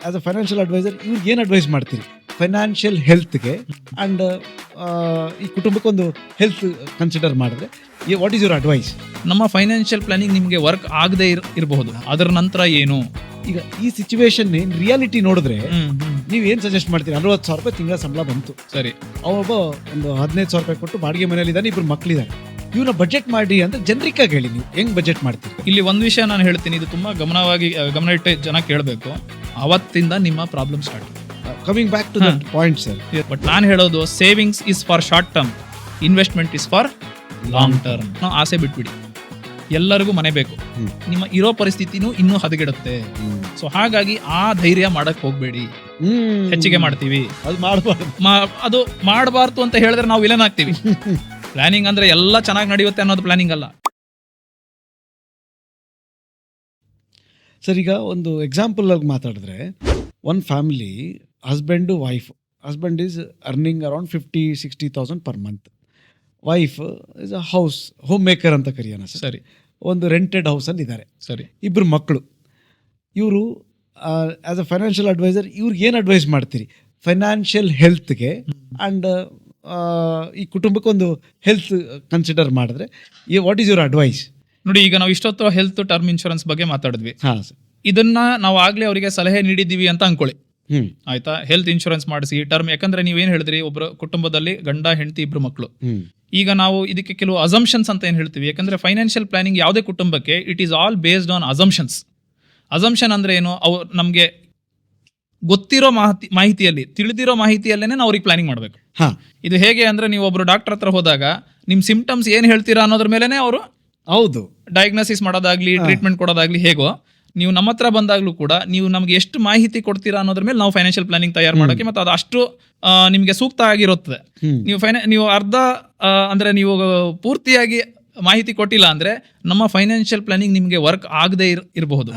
As a financial adviser ಇವ್ರಿಗೆ ಏನು advice ಮಾಡ್ತೀರಿ ಫೈನಾನ್ಷಿಯಲ್ ಹೆಲ್ತ್ಗೆ ಆ್ಯಂಡ್ ಈ ಕುಟುಂಬಕ್ಕೊಂದು ಹೆಲ್ತ್ ಕನ್ಸಿಡರ್ ಮಾಡಿದ್ರೆ ವಾಟ್ ಈಸ್ ಯುವರ್ ಅಡ್ವೈಸ್? ನಮ್ಮ ಫೈನಾನ್ಷಿಯಲ್ ಪ್ಲಾನಿಂಗ್ ನಿಮಗೆ ವರ್ಕ್ ಆಗದೆ ಇರಬಹುದು, ಅದರ ನಂತರ ಏನು? ಈಗ ಈ ಸಿಚುವೇಶನ್ ರಿಯಾಲಿಟಿ ನೋಡಿದ್ರೆ ನೀವು ಏನು ಸಜೆಸ್ಟ್ ಮಾಡ್ತೀರಿ? 40,000 ರೂಪಾಯಿ ತಿಂಗಳ ಸಂಬಳ ಬಂತು, ಸರಿ, ಅವೊಬ್ಬ ಒಂದು 15,000 ರೂಪಾಯಿ ಕೊಟ್ಟು ಬಾಡಿಗೆ ಮನೆಯಲ್ಲಿದ್ದಾನೆ, ಇಬ್ಬರು ಮಕ್ಕಳಿದ್ದಾರೆ, ಇವನ್ನ ಬಜೆಟ್ ಮಾಡಿ ಅಂತ ಜನರಿಕ್ ಆಗಿ ಹೇಳಿ, ನೀವು ಹೆಂಗ್ ಬಜೆಟ್ ಮಾಡ್ತೀರಿ? ಇಲ್ಲಿ ಒಂದು ವಿಷಯ ನಾನು ಹೇಳ್ತೀನಿ, ಇದು ತುಂಬಾ ಗಮನ ಇಟ್ಟು ಜನ ಕೇಳಬೇಕು. ಅವತ್ತಿಂದ ನಿಮ್ಮ problem start. Coming back to that point sir, but ನಾನು ಹೇಳೋದು savings is for short term, investment is for long term. ಆಸೆ ಬಿಟ್ಬಿಡಿ, ಎಲ್ಲರಿಗೂ ಮನೆ ಬೇಕು, ನಿಮ್ಮ ಇರೋ ಪರಿಸ್ಥಿತಿನೂ ಇನ್ನೂ ಹದಗೆಡುತ್ತೆ. ಸೊ ಹಾಗಾಗಿ ಆ ಧೈರ್ಯ ಮಾಡಕ್ ಹೋಗ್ಬೇಡಿ. ಹೆಚ್ಚಿಗೆ ಮಾಡ್ತೀವಿ, ಅದು ಮಾಡಬಾರ್ದು. ಅದು ಮಾಡಬಾರ್ದು ಅಂತ ಹೇಳಿದ್ರೆ ನಾವು ವಿಲನ್ ಆಗ್ತೀವಿ. ಪ್ಲಾನಿಂಗ್ ಅಂದ್ರೆ ಎಲ್ಲ ಚೆನ್ನಾಗಿ ನಡೆಯುತ್ತೆ ಅನ್ನೋದು ಪ್ಲಾನಿಂಗ್ ಅಲ್ಲ ಸರ್. ಈಗ ಒಂದು ಎಕ್ಸಾಂಪಲ್ ಆಗಿ ಮಾತಾಡಿದ್ರೆ, one family husband wife, husband is earning around 50,000-60,000 per month, wife is a home maker ಅಂತ ಕರೆಯೋಣ ಸರ್. ಸರಿ, ಒಂದು ರೆಂಟೆಡ್ ಹೌಸಲ್ಲಿ ಇದ್ದಾರೆ, ಸರಿ, ಇಬ್ಬರು ಮಕ್ಕಳು. ಇವರು ಆಸ್ ಅ ಫೈನಾನ್ಷಿಯಲ್ ಅಡ್ವೈಸರ್ ಇವ್ರಿಗೆ ಏನು ಅಡ್ವೈಸ್ ಮಾಡ್ತೀರಿ ಫೈನಾನ್ಷಿಯಲ್ ಹೆಲ್ತ್ಗೆ ಆ್ಯಂಡ್ ಈ ಕುಟುಂಬಕ್ಕೊಂದು ಹೆಲ್ತ್ ಕನ್ಸಿಡರ್ ಮಾಡಿದ್ರೆ ವಾಟ್ ಈಸ್ ಯುವರ್ ಅಡ್ವೈಸ್? ನೋಡಿ, ಈಗ ನಾವು ಇಷ್ಟೊತ್ತು ಹೆಲ್ತ್ ಟರ್ಮ್ ಇನ್ಶೂರೆನ್ಸ್ ಬಗ್ಗೆ ಮಾತಾಡಿದ್ವಿ. ಹಾಂ ಸರ್, ಇದನ್ನ ನಾವು ಆಗ್ಲೇ ಅವರಿಗೆ ಸಲಹೆ ನೀಡಿದ್ದೀವಿ ಅಂತ ಅನ್ಕೊಳ್ಳಿ, ಆಯ್ತಾ? ಹೆಲ್ತ್ ಇನ್ಶೂರೆನ್ಸ್ ಮಾಡಿಸಿ ಟರ್ಮ್, ಯಾಕಂದ್ರೆ ನೀವೇನ್ ಹೇಳಿದ್ರಿ, ಒಬ್ಬರು ಕುಟುಂಬದಲ್ಲಿ ಗಂಡ ಹೆಂಡತಿ ಇಬ್ರು ಮಕ್ಕಳು. ಈಗ ನಾವು ಇದಕ್ಕೆ ಕೆಲವು ಅಸಂಪ್ಷನ್ಸ್ ಅಂತ ಏನ್ ಹೇಳ್ತೀವಿ, ಯಾಕಂದ್ರೆ ಫೈನಾನ್ಷಿಯಲ್ ಪ್ಲಾನಿಂಗ್ ಯಾವುದೇ ಕುಟುಂಬಕ್ಕೆ it is all based on assumptions. Assumption ಅಂದ್ರೆ ಏನು? ಅವ್ರು ನಮ್ಗೆ ಗೊತ್ತಿರೋ ಮಾಹಿತಿಯಲ್ಲಿ, ತಿಳಿದಿರೋ ಮಾಹಿತಿಯಲ್ಲೇನೆ ನಾವು ಅವ್ರಿಗೆ ಪ್ಲಾನಿಂಗ್ ಮಾಡ್ಬೇಕು. ಇದು ಹೇಗೆ ಅಂದ್ರೆ, ನೀವು ಒಬ್ರು ಡಾಕ್ಟರ್ ಹತ್ರ ಹೋದಾಗ ನಿಮ್ ಸಿಂಪ್ಟಮ್ಸ್ ಏನ್ ಹೇಳ್ತೀರಾ ಅನ್ನೋದ್ರ ಮೇಲೆನೆ ಅವರು ಹೌದು ಡಯಾಗ್ನೋಸಿಸ್ ಮಾಡೋದಾಗ್ಲಿ, ಟ್ರೀಟ್ಮೆಂಟ್ ಕೊಡೋದಾಗ್ಲಿ, ಹೇಗೋ ನೀವು ನಮ್ಮ ಹತ್ರ ಬಂದಾಗ್ಲೂ ಕೂಡ ನೀವು ನಮ್ಗೆ ಎಷ್ಟು ಮಾಹಿತಿ ಕೊಡ್ತೀರಾ ಅನ್ನೋದ್ರ ಮೇಲೆ ನಾವು ಫೈನಾನ್ಷಿಯಲ್ ಪ್ಲಾನಿಂಗ್ ತಯಾರು ಮಾಡೋಕೆ ಮತ್ತು ಅದು ಅಷ್ಟು ನಿಮ್ಗೆ ಸೂಕ್ತ ಆಗಿರುತ್ತದೆ. ನೀವು ಅರ್ಧ ಅಂದ್ರೆ ನೀವು ಪೂರ್ತಿಯಾಗಿ ಮಾಹಿತಿ ಕೊಟ್ಟಿಲ್ಲ ಅಂದ್ರೆ ನಮ್ಮ ಫೈನಾನ್ಷಿಯಲ್ ಪ್ಲಾನಿಂಗ್ ನಿಮ್ಗೆ ವರ್ಕ್ ಆಗದೆ ಇರಬಹುದು.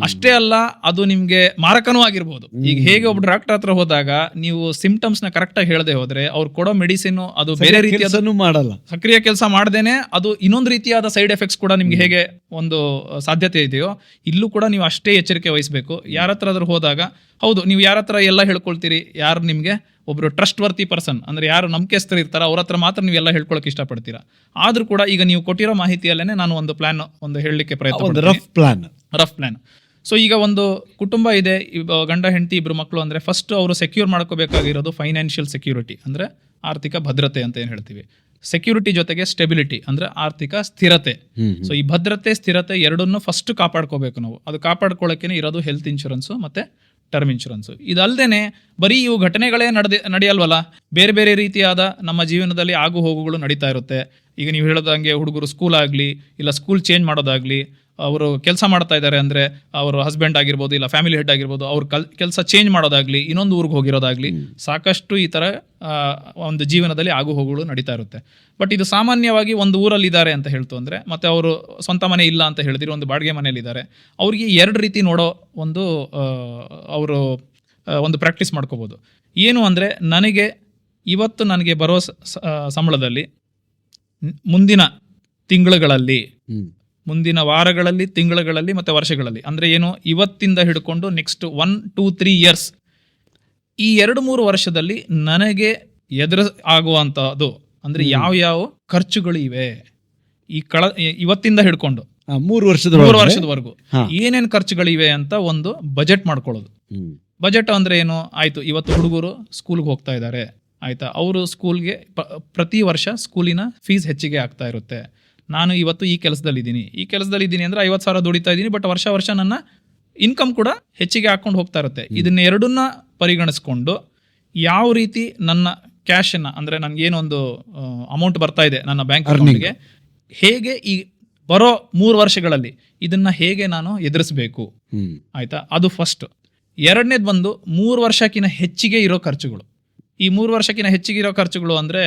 ಅಷ್ಟೇ ಅಲ್ಲ, ಅದು ನಿಮ್ಗೆ ಮಾರಕನೂ ಆಗಿರ್ಬಹುದು. ಈಗ ಹೇಗೆ ಒಬ್ಬ ಡಾಕ್ಟರ್ ಹತ್ರ ಹೋದಾಗ ನೀವು ಸಿಂಪ್ಟಮ್ಸ್ ನ ಕರೆಕ್ಟ್ ಆಗಿ ಹೇಳದೆ ಹೋದ್ರೆ ಅವ್ರು ಕೊಡೋ ಮೆಡಿಸಿನ್ ಅದು ಬೇರೆ ರೀತಿಯಾದ ಮಾಡಲ್ಲ, ಸಕ್ರಿಯ ಕೆಲಸ ಮಾಡದೇನೆ ಅದು ಇನ್ನೊಂದು ರೀತಿಯಾದ ಸೈಡ್ ಎಫೆಕ್ಟ್ಸ್ ಕೂಡ ನಿಮ್ಗೆ ಹೇಗೆ ಒಂದು ಸಾಧ್ಯತೆ ಇದೆಯೋ, ಇಲ್ಲೂ ಕೂಡ ನೀವು ಅಷ್ಟೇ ಎಚ್ಚರಿಕೆ ವಹಿಸಬೇಕು. ಯಾರ ಹತ್ರ ಆದ್ರೂ ಹೋದಾಗ, ಹೌದು, ನೀವು ಯಾರ ಹತ್ರ ಎಲ್ಲ ಹೇಳ್ಕೊಳ್ತೀರಿ, ಯಾರು ನಿಮ್ಗೆ ಒಬ್ರು ಟ್ರಸ್ಟ್ ವರ್ತಿ ಪರ್ಸನ್ ಅಂದ್ರೆ ಯಾರು ನಂಬಿಕೆಸ್ತರು ಇರ್ತಾರ ಅವ್ರ ಹತ್ರ ಮಾತ್ರ ನೀವೆಲ್ಲ ಹೇಳ್ಕೊಳಕ್ ಇಷ್ಟಪಡ್ತೀರಾ. ಆದ್ರೂ ಕೂಡ ಈಗ ನೀವು ಕೊಟ್ಟಿರೋ ಮಾಹಿತಿಯಲ್ಲೇನೆ ನಾನು ಒಂದು ಪ್ಲಾನ್ ಹೇಳಲಿಕ್ಕೆ ಪ್ರಯತ್ನ, ರಫ್ ಪ್ಲಾನ್. ಸೊ ಈಗ ಒಂದು ಕುಟುಂಬ ಇದೆ, ಗಂಡ ಹೆಂಡತಿ ಇಬ್ರು ಮಕ್ಕಳು ಅಂದ್ರೆ ಫಸ್ಟ್ ಅವರು ಸೆಕ್ಯೂರ್ ಮಾಡ್ಕೋಬೇಕಾಗಿರೋದು ಫೈನಾನ್ಷಿಯಲ್ ಸೆಕ್ಯೂರಿಟಿ, ಅಂದ್ರೆ ಆರ್ಥಿಕ ಭದ್ರತೆ ಅಂತ ಏನ್ ಹೇಳ್ತೀವಿ. ಸೆಕ್ಯೂರಿಟಿ ಜೊತೆಗೆ ಸ್ಟೆಬಿಲಿಟಿ ಅಂದ್ರೆ ಆರ್ಥಿಕ ಸ್ಥಿರತೆ. ಸೊ ಈ ಭದ್ರತೆ ಸ್ಥಿರತೆ ಎರಡನ್ನೂ ಫಸ್ಟ್ ಕಾಪಾಡ್ಕೋಬೇಕು ನಾವು. ಅದು ಕಾಪಾಡ್ಕೊಳ್ಳೋಕೆ ಇರೋದು ಹೆಲ್ತ್ ಇನ್ಶೂರೆನ್ಸ್ ಮತ್ತೆ ಟರ್ಮ್ ಇನ್ಶೂರೆನ್ಸ್. ಇದಲ್ದೇನೆ ಬರೀ ಇವು ಘಟನೆಗಳೇ ನಡೆಯಲ್ವಲ್ಲ, ಬೇರೆ ಬೇರೆ ರೀತಿಯಾದ ನಮ್ಮ ಜೀವನದಲ್ಲಿ ಆಗು ಹೋಗುಗಳು ನಡೀತಾ ಇರುತ್ತೆ. ಈಗ ನೀವು ಹೇಳೋದಂಗೆ ಹುಡುಗರು ಸ್ಕೂಲ್ ಆಗಲಿ ಇಲ್ಲ ಸ್ಕೂಲ್ ಚೇಂಜ್ ಮಾಡೋದಾಗ್ಲಿ, ಅವರು ಕೆಲಸ ಮಾಡ್ತಾ ಇದ್ದಾರೆ ಅಂದರೆ ಅವರು ಹಸ್ಬೆಂಡ್ ಆಗಿರ್ಬೋದು ಇಲ್ಲ ಫ್ಯಾಮಿಲಿ ಹೆಡ್ ಆಗಿರ್ಬೋದು, ಅವ್ರ ಕೆಲಸ ಚೇಂಜ್ ಮಾಡೋದಾಗ್ಲಿ, ಇನ್ನೊಂದು ಊರಿಗೆ ಹೋಗಿರೋದಾಗ್ಲಿ, ಸಾಕಷ್ಟು ಈ ಥರ ಒಂದು ಜೀವನದಲ್ಲಿ ಆಗು ಹೋಗುಗಳು ನಡೀತಾ ಇರುತ್ತೆ. ಬಟ್ ಇದು ಸಾಮಾನ್ಯವಾಗಿ ಒಂದು ಊರಲ್ಲಿ ಇದ್ದಾರೆ ಅಂತ ಹೇಳ್ತು ಅಂದರೆ, ಮತ್ತೆ ಅವರು ಸ್ವಂತ ಮನೆ ಇಲ್ಲ ಅಂತ ಹೇಳಿದಿರಿ, ಒಂದು ಬಾಡಿಗೆ ಮನೆಯಲ್ಲಿದ್ದಾರೆ, ಅವ್ರಿಗೆ ಎರಡು ರೀತಿ ನೋಡೋ ಅವರು ಒಂದು ಪ್ರಾಕ್ಟೀಸ್ ಮಾಡ್ಕೋಬೋದು. ಏನು ಅಂದರೆ, ಇವತ್ತು ನನಗೆ ಬರೋ ಸಂಬಳದಲ್ಲಿ ಮುಂದಿನ ತಿಂಗಳುಗಳಲ್ಲಿ, ಮುಂದಿನ ವಾರಗಳಲ್ಲಿ, ತಿಂಗಳುಗಳಲ್ಲಿ ಮತ್ತು ವರ್ಷಗಳಲ್ಲಿ, ಅಂದರೆ ಏನು, ಇವತ್ತಿಂದ ಹಿಡ್ಕೊಂಡು ನೆಕ್ಸ್ಟ್ 1, 2, 3 ಇಯರ್ಸ್, ಈ 2-3 ವರ್ಷದಲ್ಲಿ ನನಗೆ ಆಗುವಂಥದ್ದು ಅಂದರೆ ಯಾವ ಖರ್ಚುಗಳು ಇವೆ, ಇವತ್ತಿಂದ ಹಿಡ್ಕೊಂಡು 3 ವರ್ಷದವರೆಗೂ ಏನೇನು ಖರ್ಚುಗಳಿವೆ ಅಂತ ಒಂದು ಬಜೆಟ್ ಮಾಡ್ಕೊಳ್ಳೋದು. ಬಜೆಟ್ ಅಂದ್ರೆ ಏನು? ಆಯ್ತು, ಇವತ್ತು ಹುಡುಗರು ಸ್ಕೂಲ್ಗೆ ಹೋಗ್ತಾ ಇದ್ದಾರೆ, ಆಯ್ತಾ, ಅವರು ಸ್ಕೂಲ್ಗೆ ಪ್ರತಿ ವರ್ಷ ಸ್ಕೂಲಿನ ಫೀಸ್ ಹೆಚ್ಚಿಗೆ ಆಗ್ತಾ ಇರುತ್ತೆ. ನಾನು ಇವತ್ತು ಈ ಕೆಲಸದಲ್ಲಿದ್ದೀನಿ ಅಂದರೆ 50,000 ದುಡಿತಾ ಇದ್ದೀನಿ, ಬಟ್ ವರ್ಷ ನನ್ನ ಇನ್ಕಮ್ ಕೂಡ ಹೆಚ್ಚಿಗೆ ಹಾಕೊಂಡು ಹೋಗ್ತಾ ಇರುತ್ತೆ. ಇದನ್ನ ಎರಡನ್ನ ಪರಿಗಣಿಸ್ಕೊಂಡು ಯಾವ ರೀತಿ ನನ್ನ ಕ್ಯಾಶನ್ನು ಅಂದರೆ ನನಗೇನೊಂದು ಅಮೌಂಟ್ ಬರ್ತಾ ಇದೆ ನನ್ನ ಬ್ಯಾಂಕ್ ಅಕೌಂಟ್ಗೆ, ಹೇಗೆ ಈ ಬರೋ 3 ವರ್ಷಗಳಲ್ಲಿ ಇದನ್ನ ಹೇಗೆ ನಾನು ಎದುರಿಸಬೇಕು, ಆಯ್ತಾ, ಅದು ಫಸ್ಟ್. ಎರಡನೇದು ಬಂದು 3 ವರ್ಷಕ್ಕಿಂತ ಹೆಚ್ಚಿಗೆ ಇರೋ ಖರ್ಚುಗಳು. ಈ 3 ವರ್ಷಕ್ಕಿಂತ ಹೆಚ್ಚಿಗೆ ಇರೋ ಖರ್ಚುಗಳು ಅಂದರೆ,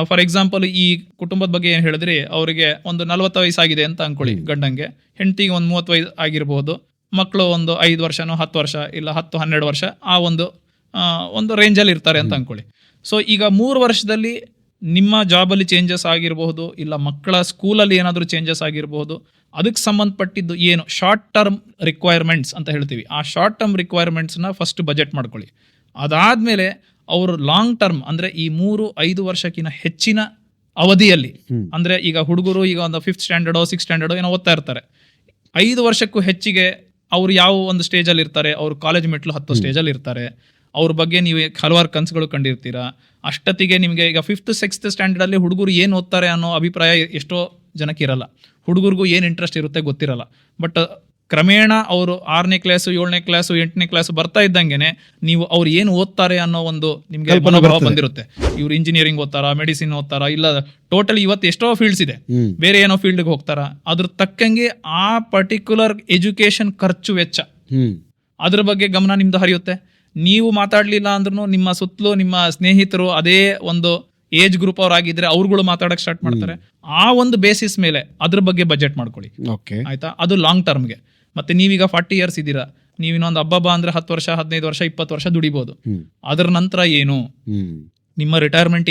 ಫಾರ್ ಎಕ್ಸಾಂಪಲ್ ಈ ಕುಟುಂಬದ ಬಗ್ಗೆ ಏನು ಹೇಳಿದ್ರಿ, ಅವರಿಗೆ ಒಂದು 40 ವಯಸ್ಸಾಗಿದೆ ಅಂತ ಅನ್ಕೊಳ್ಳಿ ಗಂಡಂಗೆ, ಹೆಂಡತಿಗೆ ಒಂದು 35 ಆಗಿರ್ಬೋದು, ಮಕ್ಕಳು ಒಂದು 5 ವರ್ಷನೋ 10 ವರ್ಷ ಇಲ್ಲ 10-12 ವರ್ಷ ಆ ಒಂದು ರೇಂಜಲ್ಲಿ ಇರ್ತಾರೆ ಅಂತ ಅನ್ಕೊಳ್ಳಿ. ಸೊ ಈಗ 3 ವರ್ಷದಲ್ಲಿ ನಿಮ್ಮ ಜಾಬಲ್ಲಿ ಚೇಂಜಸ್ ಆಗಿರಬಹುದು, ಇಲ್ಲ ಮಕ್ಕಳ ಸ್ಕೂಲಲ್ಲಿ ಏನಾದರೂ ಚೇಂಜಸ್ ಆಗಿರಬಹುದು, ಅದಕ್ಕೆ ಸಂಬಂಧಪಟ್ಟಿದ್ದು ಏನು ಶಾರ್ಟ್ ಟರ್ಮ್ ರಿಕ್ವೈರ್ಮೆಂಟ್ಸ್ ಅಂತ ಹೇಳ್ತೀವಿ, ಆ ಶಾರ್ಟ್ ಟರ್ಮ್ ರಿಕ್ವೈರ್ಮೆಂಟ್ಸ್ನ ಫಸ್ಟ್ ಬಜೆಟ್ ಮಾಡ್ಕೊಳ್ಳಿ. ಅದಾದಮೇಲೆ ಅವರು ಲಾಂಗ್ ಟರ್ಮ್ ಅಂದರೆ ಈ 3-5 ವರ್ಷಕ್ಕಿಂತ ಹೆಚ್ಚಿನ ಅವಧಿಯಲ್ಲಿ, ಅಂದರೆ ಈಗ ಹುಡುಗರು ಈಗ ಒಂದು 5th ಸ್ಟ್ಯಾಂಡರ್ಡೋ 6th ಸ್ಟ್ಯಾಂಡರ್ಡೋ ಏನೋ ಓದ್ತಾ ಇರ್ತಾರೆ, 5 ವರ್ಷಕ್ಕೂ ಹೆಚ್ಚಿಗೆ ಅವ್ರು ಯಾವ ಒಂದು ಸ್ಟೇಜಲ್ಲಿ ಇರ್ತಾರೆ, ಅವರು ಕಾಲೇಜ್ ಮೆಟ್ಲು ಹತ್ತೋ ಸ್ಟೇಜಲ್ಲಿ ಇರ್ತಾರೆ, ಅವ್ರ ಬಗ್ಗೆ ನೀವು ಹಲವಾರು ಕನಸುಗಳು ಕಂಡಿರ್ತೀರಾ. ಅಷ್ಟೊತ್ತಿಗೆ ನಿಮಗೆ ಈಗ 5th 6th ಸ್ಟ್ಯಾಂಡರ್ಡಲ್ಲಿ ಹುಡುಗರು ಏನು ಓದ್ತಾರೆ ಅನ್ನೋ ಅಭಿಪ್ರಾಯ ಎಷ್ಟೋ ಜನಕ್ಕೆ ಇರಲ್ಲ, ಹುಡುಗರಿಗೂ ಏನು ಇಂಟ್ರೆಸ್ಟ್ ಇರುತ್ತೆ ಗೊತ್ತಿರಲ್ಲ. ಬಟ್ ಕ್ರಮೇಣ ಅವರು 6ನೇ ಕ್ಲಾಸು 7ನೇ ಕ್ಲಾಸು 8ನೇ ಕ್ಲಾಸು ಬರ್ತಾ ಇದ್ದಂಗೆ ನೀವು ಅವ್ರು ಏನು ಓದ್ತಾರೆ ಅನ್ನೋ ಒಂದು ನಿಮಗೆ ಮನೋಭಾವ ಬಂದಿರುತ್ತೆ. ಇವ್ರು ಇಂಜಿನಿಯರಿಂಗ್ ಓದ್ತಾರಾ, ಮೆಡಿಸಿನ್ ಓದ್ತಾರಾ, ಇಲ್ಲ ಟೋಟಲಿ ಇವತ್ತು ಎಷ್ಟೋ ಫೀಲ್ಡ್ಸ್ ಇದೆ, ಬೇರೆ ಏನೋ ಫೀಲ್ಡ್ಗೆ ಹೋಗ್ತಾರಾ, ಅದ್ರ ತಕ್ಕಂಗೆ ಆ ಪರ್ಟಿಕ್ಯುಲರ್ ಎಜುಕೇಶನ್ ಖರ್ಚು ವೆಚ್ಚ ಅದ್ರ ಬಗ್ಗೆ ಗಮನ ನಿಮ್ದು ಹರಿಯುತ್ತೆ. ನೀವು ಮಾತಾಡ್ಲಿಲ್ಲ ಅಂದ್ರೂ ನಿಮ್ಮ ಸುತ್ತಲೂ ನಿಮ್ಮ ಸ್ನೇಹಿತರು ಅದೇ ಒಂದು ಏಜ್ ಗ್ರೂಪ್ ಅವರಾಗಿದ್ರೆ ಅವ್ರುಗಳು ಮಾತಾಡಕ್ ಸ್ಟಾರ್ಟ್ ಮಾಡ್ತಾರೆ. ಆ ಒಂದು ಬೇಸಿಸ್ ಮೇಲೆ ಅದ್ರ ಬಗ್ಗೆ ಬಜೆಟ್ ಮಾಡ್ಕೊಳ್ಳಿ, ಆಯ್ತಾ? ಅದು ಲಾಂಗ್ ಟರ್ಮ್ಗೆ. ಮತ್ತೆ ನೀವೀಗ 40 ಇಯರ್ಸ್ ಇದ್ದೀರಾ, ನೀವು ಇನ್ನೊಂದು ಹಬ್ಬ ಅಂದ್ರೆ 10 ವರ್ಷ 15 ವರ್ಷ 20 ವರ್ಷ ದುಡಿಬಹುದು. ಅದರ ನಂತರ ಏನು ನಿಮ್ಮ ರಿಟೈರ್ಮೆಂಟ್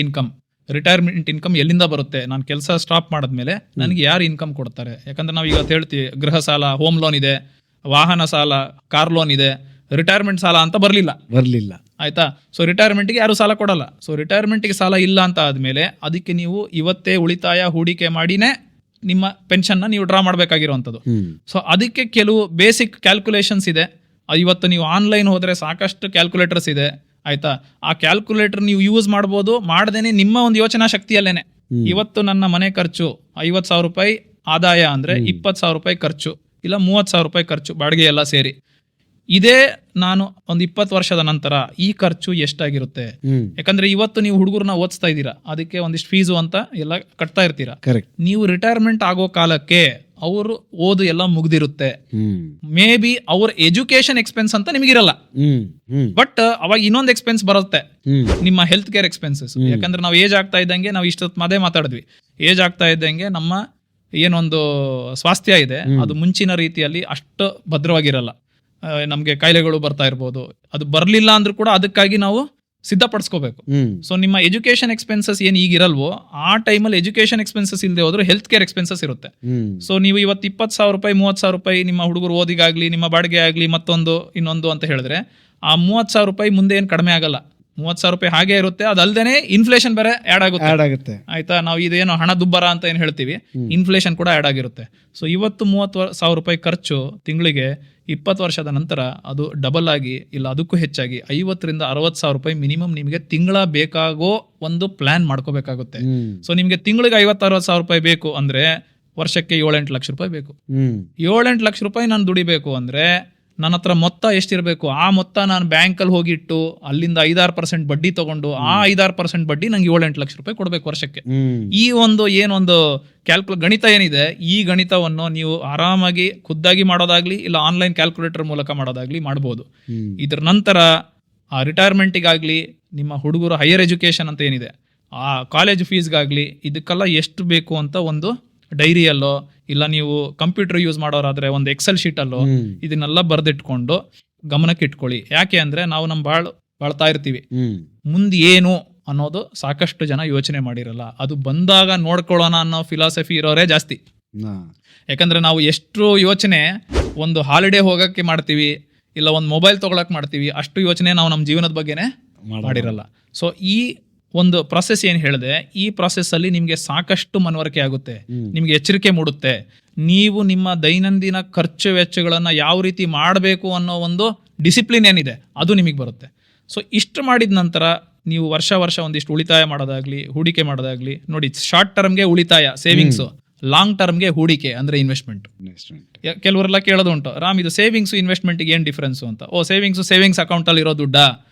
ಇನ್ಕಮ್ ಎಲ್ಲಿಂದ ಬರುತ್ತೆ? ನಾನು ಕೆಲಸ ಸ್ಟಾಪ್ ಮಾಡಿದ್ಮೇಲೆ ನನಗೆ ಯಾರು ಇನ್ಕಮ್ ಕೊಡ್ತಾರೆ? ಯಾಕಂದ್ರೆ ನಾವು ಇವತ್ತು ಹೇಳ್ತೀವಿ ಗೃಹ ಸಾಲ, ಹೋಮ್ ಲೋನ್ ಇದೆ, ವಾಹನ ಸಾಲ, ಕಾರ್ ಲೋನ್ ಇದೆ, ರಿಟೈರ್ಮೆಂಟ್ ಸಾಲ ಅಂತ ಬರಲಿಲ್ಲ, ಆಯ್ತಾ? ಸೊ ರಿಟೈರ್ಮೆಂಟ್ಗೆ ಯಾರು ಸಾಲ ಕೊಡಲ್ಲ. ಸೊ ರಿಟೈರ್ಮೆಂಟ್ಗೆ ಸಾಲ ಇಲ್ಲ ಅಂತ ಆದ್ಮೇಲೆ ಅದಕ್ಕೆ ನೀವು ಇವತ್ತೇ ಉಳಿತಾಯ ಹೂಡಿಕೆ ಮಾಡಿನೇ ನಿಮ್ಮ ಪೆನ್ಷನ್ನ ನೀವು ಡ್ರಾ ಮಾಡಬೇಕಾಗಿರುವಂಥದ್ದು. ಸೊ ಅದಕ್ಕೆ ಕೆಲವು ಬೇಸಿಕ್ ಕ್ಯಾಲ್ಕುಲೇಷನ್ಸ್ ಇದೆ. ಇವತ್ತು ನೀವು ಆನ್ಲೈನ್ ಹೋದರೆ ಸಾಕಷ್ಟು ಕ್ಯಾಲ್ಕುಲೇಟರ್ಸ್ ಇದೆ, ಆಯ್ತಾ? ಆ ಕ್ಯಾಲ್ಕುಲೇಟರ್ ನೀವು ಯೂಸ್ ಮಾಡ್ಬೋದು, ಮಾಡ್ದೇನೆ ನಿಮ್ಮ ಒಂದು ಯೋಚನಾ ಶಕ್ತಿಯಲ್ಲೇನೆ. ಇವತ್ತು ನನ್ನ ಮನೆ ಖರ್ಚು 50,000 ರೂಪಾಯಿ ಆದಾಯ ಅಂದರೆ 20,000 ರೂಪಾಯಿ ಖರ್ಚು, ಇಲ್ಲ 30,000 ರೂಪಾಯಿ ಖರ್ಚು, ಬಾಡಿಗೆ ಎಲ್ಲ ಸೇರಿ. ಇದೇ ನಾನು ಒಂದು 20 ವರ್ಷದ ನಂತರ ಈ ಖರ್ಚು ಎಷ್ಟಾಗಿರುತ್ತೆ? ಯಾಕಂದ್ರೆ ಇವತ್ತು ನೀವು ಹುಡುಗರನ್ನ ಓದಿಸ್ತಾ ಇದ್ದೀರಾ, ಅದಕ್ಕೆ ಒಂದಿಷ್ಟು ಫೀಸು ಅಂತ ಎಲ್ಲ ಕಟ್ತಾ ಇರ್ತೀರಾ. ನೀವು ರಿಟೈರ್ಮೆಂಟ್ ಆಗೋ ಕಾಲಕ್ಕೆ ಅವರು ಓದು ಎಲ್ಲ ಮುಗ್ದಿರುತ್ತೆ. ಮೇ ಬಿ ಅವ್ರ ಎಜುಕೇಶನ್ ಎಕ್ಸ್ಪೆನ್ಸ್ ಅಂತ ನಿಮಗಿರಲ್ಲ, ಬಟ್ ಅವಾಗ ಇನ್ನೊಂದು ಎಕ್ಸ್ಪೆನ್ಸ್ ಬರುತ್ತೆ, ನಿಮ್ಮ ಹೆಲ್ತ್ ಕೇರ್ ಎಕ್ಸ್ಪೆನ್ಸಸ್. ಯಾಕಂದ್ರೆ ನಾವು ಏಜ್ ಆಗ್ತಾ ಇದ್ದಂಗೆ, ನಾವು ಇಷ್ಟೊತ್ತು ಮದೇ ಮಾತಾಡಿದ್ವಿ, ಏಜ್ ಆಗ್ತಾ ಇದ್ದಂಗೆ ನಮ್ಮ ಏನೊಂದು ಸ್ವಾಸ್ಥ್ಯ ಇದೆ ಅದು ಮುಂಚಿನ ರೀತಿಯಲ್ಲಿ ಅಷ್ಟು ಭದ್ರವಾಗಿರಲ್ಲ. ನಮಗೆ ಕಾಯಿಲೆಗಳು ಬರ್ತಾ ಇರ್ಬೋದು, ಅದು ಬರಲಿಲ್ಲ ಅಂದ್ರೂ ಕೂಡ ಅದಕ್ಕಾಗಿ ನಾವು ಸಿದ್ಧಪಡಿಸ್ಕೋಬೇಕು. ಸೊ ನಿಮ್ಮ ಎಜುಕೇಶನ್ ಎಕ್ಸ್ಪೆನ್ಸಸ್ ಏನು ಈಗಿರಲ್ವೋ ಆ ಟೈಮಲ್ಲಿ ಎಜುಕೇಶನ್ ಎಕ್ಸ್ಪೆನ್ಸಸ್ ಇಲ್ಲದೆ ಹೋದ್ರೆ ಹೆಲ್ತ್ ಕೇರ್ ಎಕ್ಸ್ಪೆನ್ಸಸ್ ಇರುತ್ತೆ. ಸೊ ನೀವು ಇವತ್ತು 20,000 ರೂಪಾಯಿ 30,000 ರೂಪಾಯಿ ನಿಮ್ಮ ಹುಡುಗರು ಓದಿಗಾಗ್ಲಿ, ನಿಮ್ಮ ಬಾಡಿಗೆ ಆಗಲಿ, ಮತ್ತೊಂದು ಇನ್ನೊಂದು ಅಂತ ಹೇಳಿದ್ರೆ ಆ 30,000 ರೂಪಾಯಿ ಮುಂದೆ ಏನು ಕಡಿಮೆ ಆಗಲ್ಲ. 30,000 ರೂಪಾಯಿ ಹಾಗೆ ಇರುತ್ತೆ. ಅದಲ್ದೇನೆ ಇನ್ಫ್ಲೇಷನ್ ಬೇರೆ ಆಡ್ ಆಗುತ್ತೆ, ಆಯ್ತಾ? ನಾವು ಇದೇನು ಹಣ ದುಬ್ಬರ ಅಂತ ಏನು ಹೇಳ್ತೀವಿ, ಇನ್ಫ್ಲೇಷನ್ ಕೂಡ ಆಡ್ ಆಗಿರುತ್ತೆ. ಸೊ ಇವತ್ತು 30,000 ರೂಪಾಯಿ ಖರ್ಚು ತಿಂಗಳಿಗೆ 20 ವರ್ಷದ ನಂತರ ಅದು ಡಬಲ್ ಆಗಿ, ಇಲ್ಲ ಅದಕ್ಕೂ ಹೆಚ್ಚಾಗಿ 50,000 ರಿಂದ 60,000 ರೂಪಾಯಿ ಮಿನಿಮಮ್ ನಿಮಗೆ ತಿಂಗಳ ಬೇಕಾಗೋ ಒಂದು ಪ್ಲಾನ್ ಮಾಡ್ಕೋಬೇಕಾಗುತ್ತೆ. ಸೊ ನಿಮಗೆ ತಿಂಗಳಿಗೆ 50,000-60,000 ರೂಪಾಯಿ ಬೇಕು ಅಂದ್ರೆ ವರ್ಷಕ್ಕೆ 7-8 ಲಕ್ಷ ರೂಪಾಯಿ ಬೇಕು. 7-8 ಲಕ್ಷ ರೂಪಾಯಿ ನಾನು ದುಡಿಬೇಕು ಅಂದ್ರೆ ನನ್ನ ಹತ್ರ ಮೊತ್ತ ಎಷ್ಟಿರಬೇಕು? ಆ ಮೊತ್ತ ನಾನು ಬ್ಯಾಂಕಲ್ಲಿ ಹೋಗಿಟ್ಟು ಅಲ್ಲಿಂದ 5-6% ಬಡ್ಡಿ ತಗೊಂಡು ಆ 5-6% ಬಡ್ಡಿ ನಂಗೆ 7-8 ಲಕ್ಷ ರೂಪಾಯಿ ಕೊಡಬೇಕು ವರ್ಷಕ್ಕೆ. ಈ ಒಂದು ಏನೊಂದು ಗಣಿತ ಏನಿದೆ, ಈ ಗಣಿತವನ್ನು ನೀವು ಆರಾಮಾಗಿ ಖುದ್ದಾಗಿ ಮಾಡೋದಾಗ್ಲಿ, ಇಲ್ಲ ಆನ್ಲೈನ್ ಕ್ಯಾಲ್ಕುಲೇಟರ್ ಮೂಲಕ ಮಾಡೋದಾಗ್ಲಿ ಮಾಡ್ಬೋದು. ಇದ್ರ ನಂತರ ಆ ರಿಟೈರ್ಮೆಂಟಿಗಾಗ್ಲಿ, ನಿಮ್ಮ ಹುಡುಗರು ಹೈಯರ್ ಎಜುಕೇಶನ್ ಅಂತ ಏನಿದೆ ಆ ಕಾಲೇಜ್ ಫೀಸ್ಗಾಗ್ಲಿ, ಇದಕ್ಕೆಲ್ಲ ಎಷ್ಟು ಬೇಕು ಅಂತ ಒಂದು ಡೈರಿಯಲ್ಲೋ, ಇಲ್ಲ ನೀವು ಕಂಪ್ಯೂಟರ್ ಯೂಸ್ ಮಾಡೋರಾದ್ರೆ ಒಂದು ಎಕ್ಸೆಲ್ ಶೀಟಲ್ಲೋ ಇದನ್ನೆಲ್ಲ ಬರೆದಿಟ್ಕೊಂಡು ಗಮನಕ್ಕೆ ಇಟ್ಕೊಳ್ಳಿ. ಯಾಕೆ ಅಂದ್ರೆ ನಾವು ಬಾಳ್ತಾ ಇರ್ತೀವಿ, ಮುಂದೆ ಏನು ಅನ್ನೋದು ಸಾಕಷ್ಟು ಜನ ಯೋಚನೆ ಮಾಡಿರಲ್ಲ. ಅದು ಬಂದಾಗ ನೋಡ್ಕೊಳ್ಳೋಣ ಅನ್ನೋ ಫಿಲಾಸಫಿ ಇರೋರೇ ಜಾಸ್ತಿ. ಯಾಕಂದ್ರೆ ನಾವು ಎಷ್ಟು ಯೋಚನೆ ಒಂದು ಹಾಲಿಡೇ ಹೋಗಕ್ಕೆ ಮಾಡ್ತೀವಿ, ಇಲ್ಲ ಒಂದು ಮೊಬೈಲ್ ತಗೊಳಕ್ ಮಾಡ್ತೀವಿ, ಅಷ್ಟು ಯೋಚನೆ ನಾವು ನಮ್ಮ ಜೀವನದ ಬಗ್ಗೆನೇ ಮಾಡಿರಲ್ಲ. ಸೊ ಈ ಒಂದು ಪ್ರಾಸೆಸ್ ಏನು ಹೇಳಿದೆ, ಈ ಪ್ರಾಸೆಸ್ ಅಲ್ಲಿ ನಿಮಗೆ ಸಾಕಷ್ಟು ಮನವರಿಕೆ ಆಗುತ್ತೆ, ನಿಮ್ಗೆ ಎಚ್ಚರಿಕೆ ಮೂಡುತ್ತೆ. ನೀವು ನಿಮ್ಮ ದೈನಂದಿನ ಖರ್ಚು ವೆಚ್ಚಗಳನ್ನ ಯಾವ ರೀತಿ ಮಾಡಬೇಕು ಅನ್ನೋ ಒಂದು ಡಿಸಿಪ್ಲಿನ್ ಏನಿದೆ ಅದು ನಿಮಗೆ ಬರುತ್ತೆ. ಸೊ ಇಷ್ಟು ಮಾಡಿದ ನಂತರ ನೀವು ವರ್ಷ ಒಂದಿಷ್ಟು ಉಳಿತಾಯ ಮಾಡೋದಾಗ್ಲಿ, ಹೂಡಿಕೆ ಮಾಡೋದಾಗ್ಲಿ ನೋಡಿ. ಶಾರ್ಟ್ ಟರ್ಮ್ಗೆ ಉಳಿತಾಯ ಸೇವಿಂಗ್ಸ್, ಲಾಂಗ್ ಟರ್ಮ್ಗೆ ಹೂಡಿಕೆ ಅಂದ್ರೆ ಇನ್ವೆಸ್ಟ್ಮೆಂಟ್. ಕೆಲವರೆಲ್ಲ ಕೇಳೋದು ಉಂಟು, ರಾಮ್ ಇದು ಸೇವಿಂಗ್ಸ್ ಇನ್ವೆಸ್ಟ್ಮೆಂಟ್ಗೆ ಏನ್ ಡಿಫ್ರೆನ್ಸ್ ಅಂತ. ಸೇವಿಂಗ್ಸ್ ಅಕೌಂಟ್ ಅಲ್ಲಿ ಇರೋ ದುಡ್ಡ,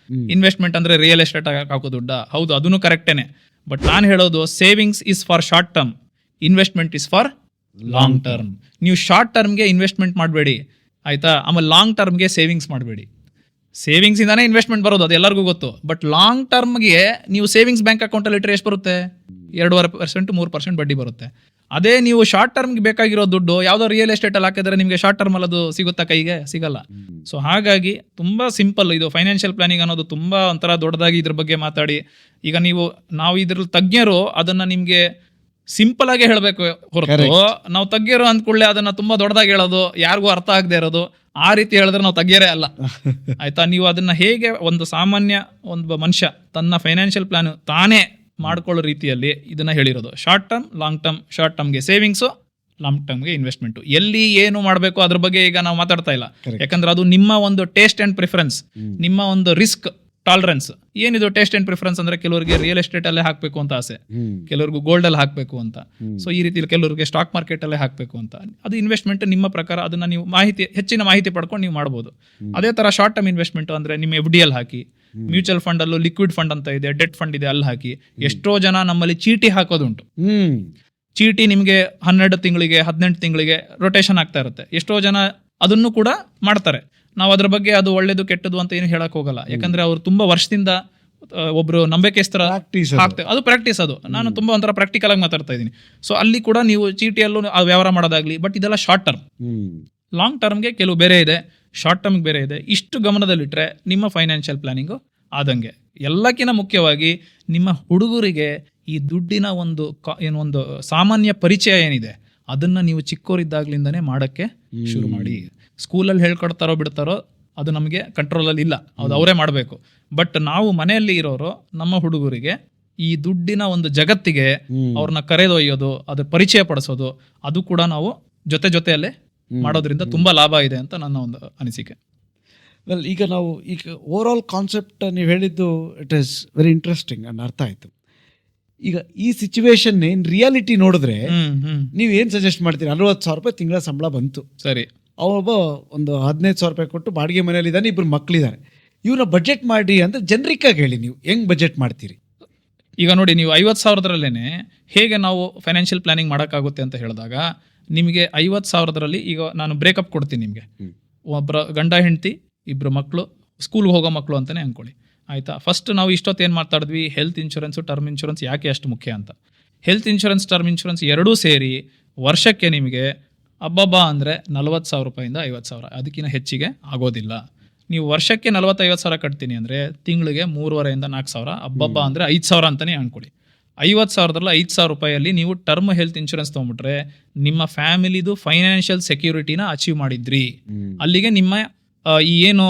ಇನ್ವೆಸ್ಟ್ಮೆಂಟ್ ಅಂದ್ರೆ ರಿಯಲ್ ಎಸ್ಟೇಟ್ ಹಾಕೋ ದುಡ್ಡ. ಹೌದು, ಅದನ್ನು ಕರೆಕ್ಟೇನೆ. ಬಟ್ ನಾನು ಹೇಳೋದು savings is for short term, investment is for long term. ನೀವು ಶಾರ್ಟ್ ಟರ್ಮ್ಗೆ ಇನ್ವೆಸ್ಟ್ಮೆಂಟ್ ಮಾಡಬೇಡಿ, ಆಯ್ತಾ? ಆಮೇಲೆ ಲಾಂಗ್ ಟರ್ಮ್ಗೆ ಸೇವಿಂಗ್ಸ್ ಮಾಡಬೇಡಿ. ಸೇವಿಂಗ್ಸ್ ಇಂದಾನೇ ಇನ್ವೆಸ್ಟ್ಮೆಂಟ್ ಬರೋದು, ಅದು ಎಲ್ಲರಿಗೂ ಗೊತ್ತು. ಬಟ್ ಲಾಂಗ್ ಟರ್ಮ್ಗೆ ನೀವು ಸೇವಿಂಗ್ಸ್ ಬ್ಯಾಂಕ್ ಅಕೌಂಟ್ ಅಲ್ಲಿ ಇಟ್ಟರೆ ಎಷ್ಟು ಬರುತ್ತೆ? 2.5% 3% ಬಡ್ಡಿ ಬರುತ್ತೆ. ಅದೇ ನೀವು ಶಾರ್ಟ್ ಟರ್ಮ್ಗೆ ಬೇಕಾಗಿರೋ ದುಡ್ಡು ಯಾವುದೋ ರಿಯಲ್ ಎಸ್ಟೇಟ್ ಅಲ್ಲಿ ಹಾಕಿದ್ರೆ ನಿಮಗೆ ಶಾರ್ಟ್ ಟರ್ಮ್ ಅಲ್ಲಿ ಅದು ಸಿಗುತ್ತಾ ಕೈಗೆ? ಸಿಗಲ್ಲ. ಸೊ ಹಾಗಾಗಿ ತುಂಬಾ ಸಿಂಪಲ್ ಇದು ಫೈನಾನ್ಷಿಯಲ್ ಪ್ಲಾನಿಂಗ್ ಅನ್ನೋದು. ತುಂಬಾ ಒಂಥರ ದೊಡ್ಡದಾಗಿ ಇದ್ರ ಬಗ್ಗೆ ಮಾತಾಡಿ, ಈಗ ನಾವು ಇದ್ರಲ್ಲಿ ತಜ್ಞರು ಅದನ್ನ ನಿಮ್ಗೆ ಸಿಂಪಲ್ ಆಗಿ ಹೇಳಬೇಕು ಹೊರತು ನಾವು ತಜ್ಞರು ಅಂದ್ಕೊಳ್ಳೆ ಅದನ್ನ ತುಂಬಾ ದೊಡ್ಡದಾಗಿ ಹೇಳೋದು, ಯಾರಿಗೂ ಅರ್ಥ ಆಗದೆ ಇರೋದು, ಆ ರೀತಿ ಹೇಳಿದ್ರೆ ನಾವು ತಗ್ಗೇರೇ ಅಲ್ಲ. ಆಯ್ತಾ? ನೀವು ಅದನ್ನ ಹೇಗೆ ಒಂದು ಸಾಮಾನ್ಯ ಒಂದು ಮನುಷ್ಯ ತನ್ನ ಫೈನಾನ್ಷಿಯಲ್ ಪ್ಲಾನ್ ತಾನೇ ಮಾಡ್ಕೊಳ್ಳೋ ರೀತಿಯಲ್ಲಿ ಇದನ್ನ ಹೇಳಿರೋದು. Short term, long term. Short ಟರ್ಮ್ಗೆ ಸೇವಿಂಗ್ಸು, ಲಾಂಗ್ ಟರ್ಮ್ಗೆ ಇನ್ವೆಸ್ಟ್ಮೆಂಟ್. ಎಲ್ಲಿ ಏನು ಮಾಡಬೇಕು ಅದ್ರ ಬಗ್ಗೆ ಈಗ ನಾವು ಮಾತಾಡ್ತಾ ಇಲ್ಲ. ಯಾಕಂದ್ರೆ ಅದು ನಿಮ್ಮ ಒಂದು ಟೇಸ್ಟ್ ಅಂಡ್ ಪ್ರಿಫರೆನ್ಸ್, ನಿಮ್ಮ ಒಂದು ರಿಸ್ಕ್ ಟಾಲರೆನ್ಸ್. ಏನಿದು ಟೇಸ್ಟ್ ಅಂಡ್ ಪ್ರಿಫರೆನ್ಸ್ ಅಂದ್ರೆ ಕೆಲವರಿಗೆ ರಿಯಲ್ ಎಸ್ಟೇಟ್ ಅಲ್ಲೇ ಹಾಕ್ಬೇಕು ಅಂತ ಆಸೆ, ಕೆಲವರಿಗೂ ಗೋಲ್ಡ್ ಅಲ್ಲಿ ಹಾಕ್ಬೇಕು ಅಂತ. ಸೊ ಈ ರೀತಿ ಕೆಲವರಿಗೆ ಸ್ಟಾಕ್ ಮಾರ್ಕೆಟ್ ಅಲ್ಲೇ ಹಾಕ್ಬೇಕು ಅಂತ. ಅದು ಇನ್ವೆಸ್ಟ್ಮೆಂಟ್ ನಿಮ್ಮ ಪ್ರಕಾರ, ಅದನ್ನ ನೀವು ಹೆಚ್ಚಿನ ಮಾಹಿತಿ ಪಡ್ಕೊಂಡು ನೀವು ಮಾಡ್ಬೋದು. ಅದೇ ತರ ಶಾರ್ಟ್ ಟರ್ಮ್ ಇನ್ವೆಸ್ಟ್ಮೆಂಟ್ ಅಂದ್ರೆ ನಿಮ್ಮ FD ಅಲ್ಲಿ ಹಾಕಿ, ಮ್ಯೂಚುವಲ್ ಫಂಡ್ ಅಲ್ಲೂ ಲಿಕ್ವಿಡ್ ಫಂಡ್ ಅಂತ ಇದೆ, ಡೆಟ್ ಫಂಡ್ ಇದೆ, ಅಲ್ಲಿ ಹಾಕಿ. ಎಷ್ಟೋ ಜನ ನಮ್ಮಲ್ಲಿ ಚೀಟಿ ಹಾಕೋದುಂಟು. ಚೀಟಿ ನಿಮಗೆ 12 ತಿಂಗಳಿಗೆ 18 ತಿಂಗಳಿಗೆ ರೊಟೇಷನ್ ಆಗ್ತಾ ಇರುತ್ತೆ. ಎಷ್ಟೋ ಜನ ಅದನ್ನು ಕೂಡ ಮಾಡ್ತಾರೆ. ನಾವು ಅದ್ರ ಬಗ್ಗೆ ಅದು ಒಳ್ಳೇದು ಕೆಟ್ಟದು ಅಂತ ಏನು ಹೇಳಕ್ ಹೋಗಲ್ಲ. ಯಾಕಂದ್ರೆ ಅವ್ರು ತುಂಬಾ ವರ್ಷದಿಂದ ಒಬ್ರು ನಂಬಿಕೆಸ್ತರ ಹಾಕ್ತಾರೆ. ಅದು ಪ್ರಾಕ್ಟೀಸ್. ಅದು ನಾನು ತುಂಬಾ ಒಂಥರ ಪ್ರಾಕ್ಟಿಕಲ್ ಆಗಿ ಮಾತಾಡ್ತಾ ಇದ್ದೀನಿ. ಸೊ ಅಲ್ಲಿ ಕೂಡ ನೀವು ಚೀಟಿಯಲ್ಲೂ ವ್ಯವಹಾರ ಮಾಡೋದಾಗ್ಲಿ. ಬಟ್ ಇದೆಲ್ಲ ಶಾರ್ಟ್ ಟರ್ಮ್. ಲಾಂಗ್ ಟರ್ಮ್ಗೆ ಕೆಲವು ಬೇರೆ ಇದೆ, ಶಾರ್ಟ್ ಟರ್ಮ್ಗೆ ಬೇರೆ ಇದೆ. ಇಷ್ಟು ಗಮನದಲ್ಲಿಟ್ಟರೆ ನಿಮ್ಮ ಫೈನಾನ್ಷಿಯಲ್ ಪ್ಲಾನಿಂಗು ಆದಂಗೆ. ಎಲ್ಲಕ್ಕಿಂತ ಮುಖ್ಯವಾಗಿ ನಿಮ್ಮ ಹುಡುಗರಿಗೆ ಈ ದುಡ್ಡಿನ ಒಂದು ಸಾಮಾನ್ಯ ಪರಿಚಯ ಏನಿದೆ ಅದನ್ನ ನೀವು ಚಿಕ್ಕವರಿದ್ದಾಗ್ಲಿಂದನೇ ಮಾಡಕ್ಕೆ ಶುರು ಮಾಡಿ. ಸ್ಕೂಲಲ್ಲಿ ಹೇಳ್ಕೊಡ್ತಾರೋ ಬಿಡ್ತಾರೋ ಅದು ನಮಗೆ ಕಂಟ್ರೋಲಲ್ಲಿ ಇಲ್ಲ, ಅದು ಅವರೇ ಮಾಡಬೇಕು. ಬಟ್ ನಾವು ಮನೆಯಲ್ಲಿ ಇರೋರು ನಮ್ಮ ಹುಡುಗರಿಗೆ ಈ ದುಡ್ಡಿನ ಒಂದು ಜಗತ್ತಿಗೆ ಅವ್ರನ್ನ ಕರೆದೊಯ್ಯೋದು, ಅದ್ರ ಪರಿಚಯ ಪಡಿಸೋದು, ಅದು ಕೂಡ ನಾವು ಜೊತೆಯಲ್ಲೇ ಮಾಡೋದ್ರಿಂದ ತುಂಬಾ ಲಾಭ ಇದೆ ಅಂತ ನನ್ನ ಒಂದು ಅನಿಸಿಕೆ. ವೆಲ್, ಈಗ ಓವರ್ ಆಲ್ ಕಾನ್ಸೆಪ್ಟ್ ನೀವು ಹೇಳಿದ್ದು it is very interesting and ಅರ್ಥ ಆಯ್ತು. ಈಗ ಈ ಸಿಚುವೇಶನ್ ರಿಯಾಲಿಟಿ ನೋಡಿದ್ರೆ ನೀವು ಏನ್ ಸಜೆಸ್ಟ್ ಮಾಡ್ತೀರಿ? 60,000 ರೂಪಾಯಿ ತಿಂಗಳ ಸಂಬಳ ಬಂತು, ಸರಿ, ಅವೊಬ್ಬ ಒಂದು 15,000 ರೂಪಾಯಿ ಕೊಟ್ಟು ಬಾಡಿಗೆ ಮನೇಲಿ ಇದ್ದಾನೆ, 2 ಮಕ್ಕಳಿದ್ದಾರೆ. ಇವ್ರನ್ನ ಬಜೆಟ್ ಮಾಡಿ ಅಂದ್ರೆ ಜನರಿಕ್ ಆಗಿ ಹೇಳಿ, ನೀವು ಹೆಂಗ್ ಬಜೆಟ್ ಮಾಡ್ತೀರಿ? ಈಗ ನೋಡಿ, ನೀವು 50,000 ಹೇಗೆ ನಾವು ಫೈನಾನ್ಷಿಯಲ್ ಪ್ಲಾನಿಂಗ್ ಮಾಡೋಕ್ಕಾಗುತ್ತೆ ಅಂತ ಹೇಳಿದಾಗ, ನಿಮಗೆ 50,000 ಈಗ ನಾನು ಬ್ರೇಕಪ್ ಕೊಡ್ತೀನಿ ನಿಮಗೆ. ಒಬ್ಬರ ಗಂಡ ಹೆಂಡತಿ, 2 ಮಕ್ಕಳು, ಸ್ಕೂಲ್ಗೆ ಹೋಗೋ ಮಕ್ಕಳು ಅಂತಾನೆ ಅನ್ಕೊಳ್ಳಿ. ಆಯ್ತಾ? ಫಸ್ಟ್ ನಾವು ಇಷ್ಟೊತ್ತು ಏನು ಮಾತಾಡಿದ್ವಿ, ಹೆಲ್ತ್ ಇನ್ಶೂರೆನ್ಸ್, ಟರ್ಮ್ ಇನ್ಶೂರೆನ್ಸ್ ಯಾಕೆ ಅಷ್ಟು ಮುಖ್ಯ ಅಂತ. ಹೆಲ್ತ್ ಇನ್ಶೂರೆನ್ಸ್, ಟರ್ಮ್ ಇನ್ಶೂರೆನ್ಸ್ ಎರಡೂ ಸೇರಿ ವರ್ಷಕ್ಕೆ ನಿಮಗೆ ಅಬ್ಬಬ್ಬ ಅಂದರೆ 40,000 ರೂಪಾಯಿಂದ 50,000, ಅದಕ್ಕಿಂತ ಹೆಚ್ಚಿಗೆ ಆಗೋದಿಲ್ಲ. ನೀವು ವರ್ಷಕ್ಕೆ 40-50,000 ಕಟ್ತೀನಿ ಅಂದರೆ ತಿಂಗಳಿಗೆ 3,500-4,000, ಅಬ್ಬಬ್ಬ ಅಂದರೆ 5,000 ಅಂತಲೇ ಅನ್ಕೊಳ್ಳಿ. 50,000 5,000 ರೂಪಾಯಲ್ಲಿ ನೀವು ಟರ್ಮ್ ಹೆಲ್ತ್ ಇನ್ಶೂರೆನ್ಸ್ ತೊಗೊಂಬಿಟ್ರೆ ನಿಮ್ಮ ಫ್ಯಾಮಿಲಿದು ಫೈನಾನ್ಷಿಯಲ್ ಸೆಕ್ಯೂರಿಟಿನ ಅಚೀವ್ ಮಾಡಿದ್ರಿ. ಅಲ್ಲಿಗೆ ನಿಮ್ಮ ಏನು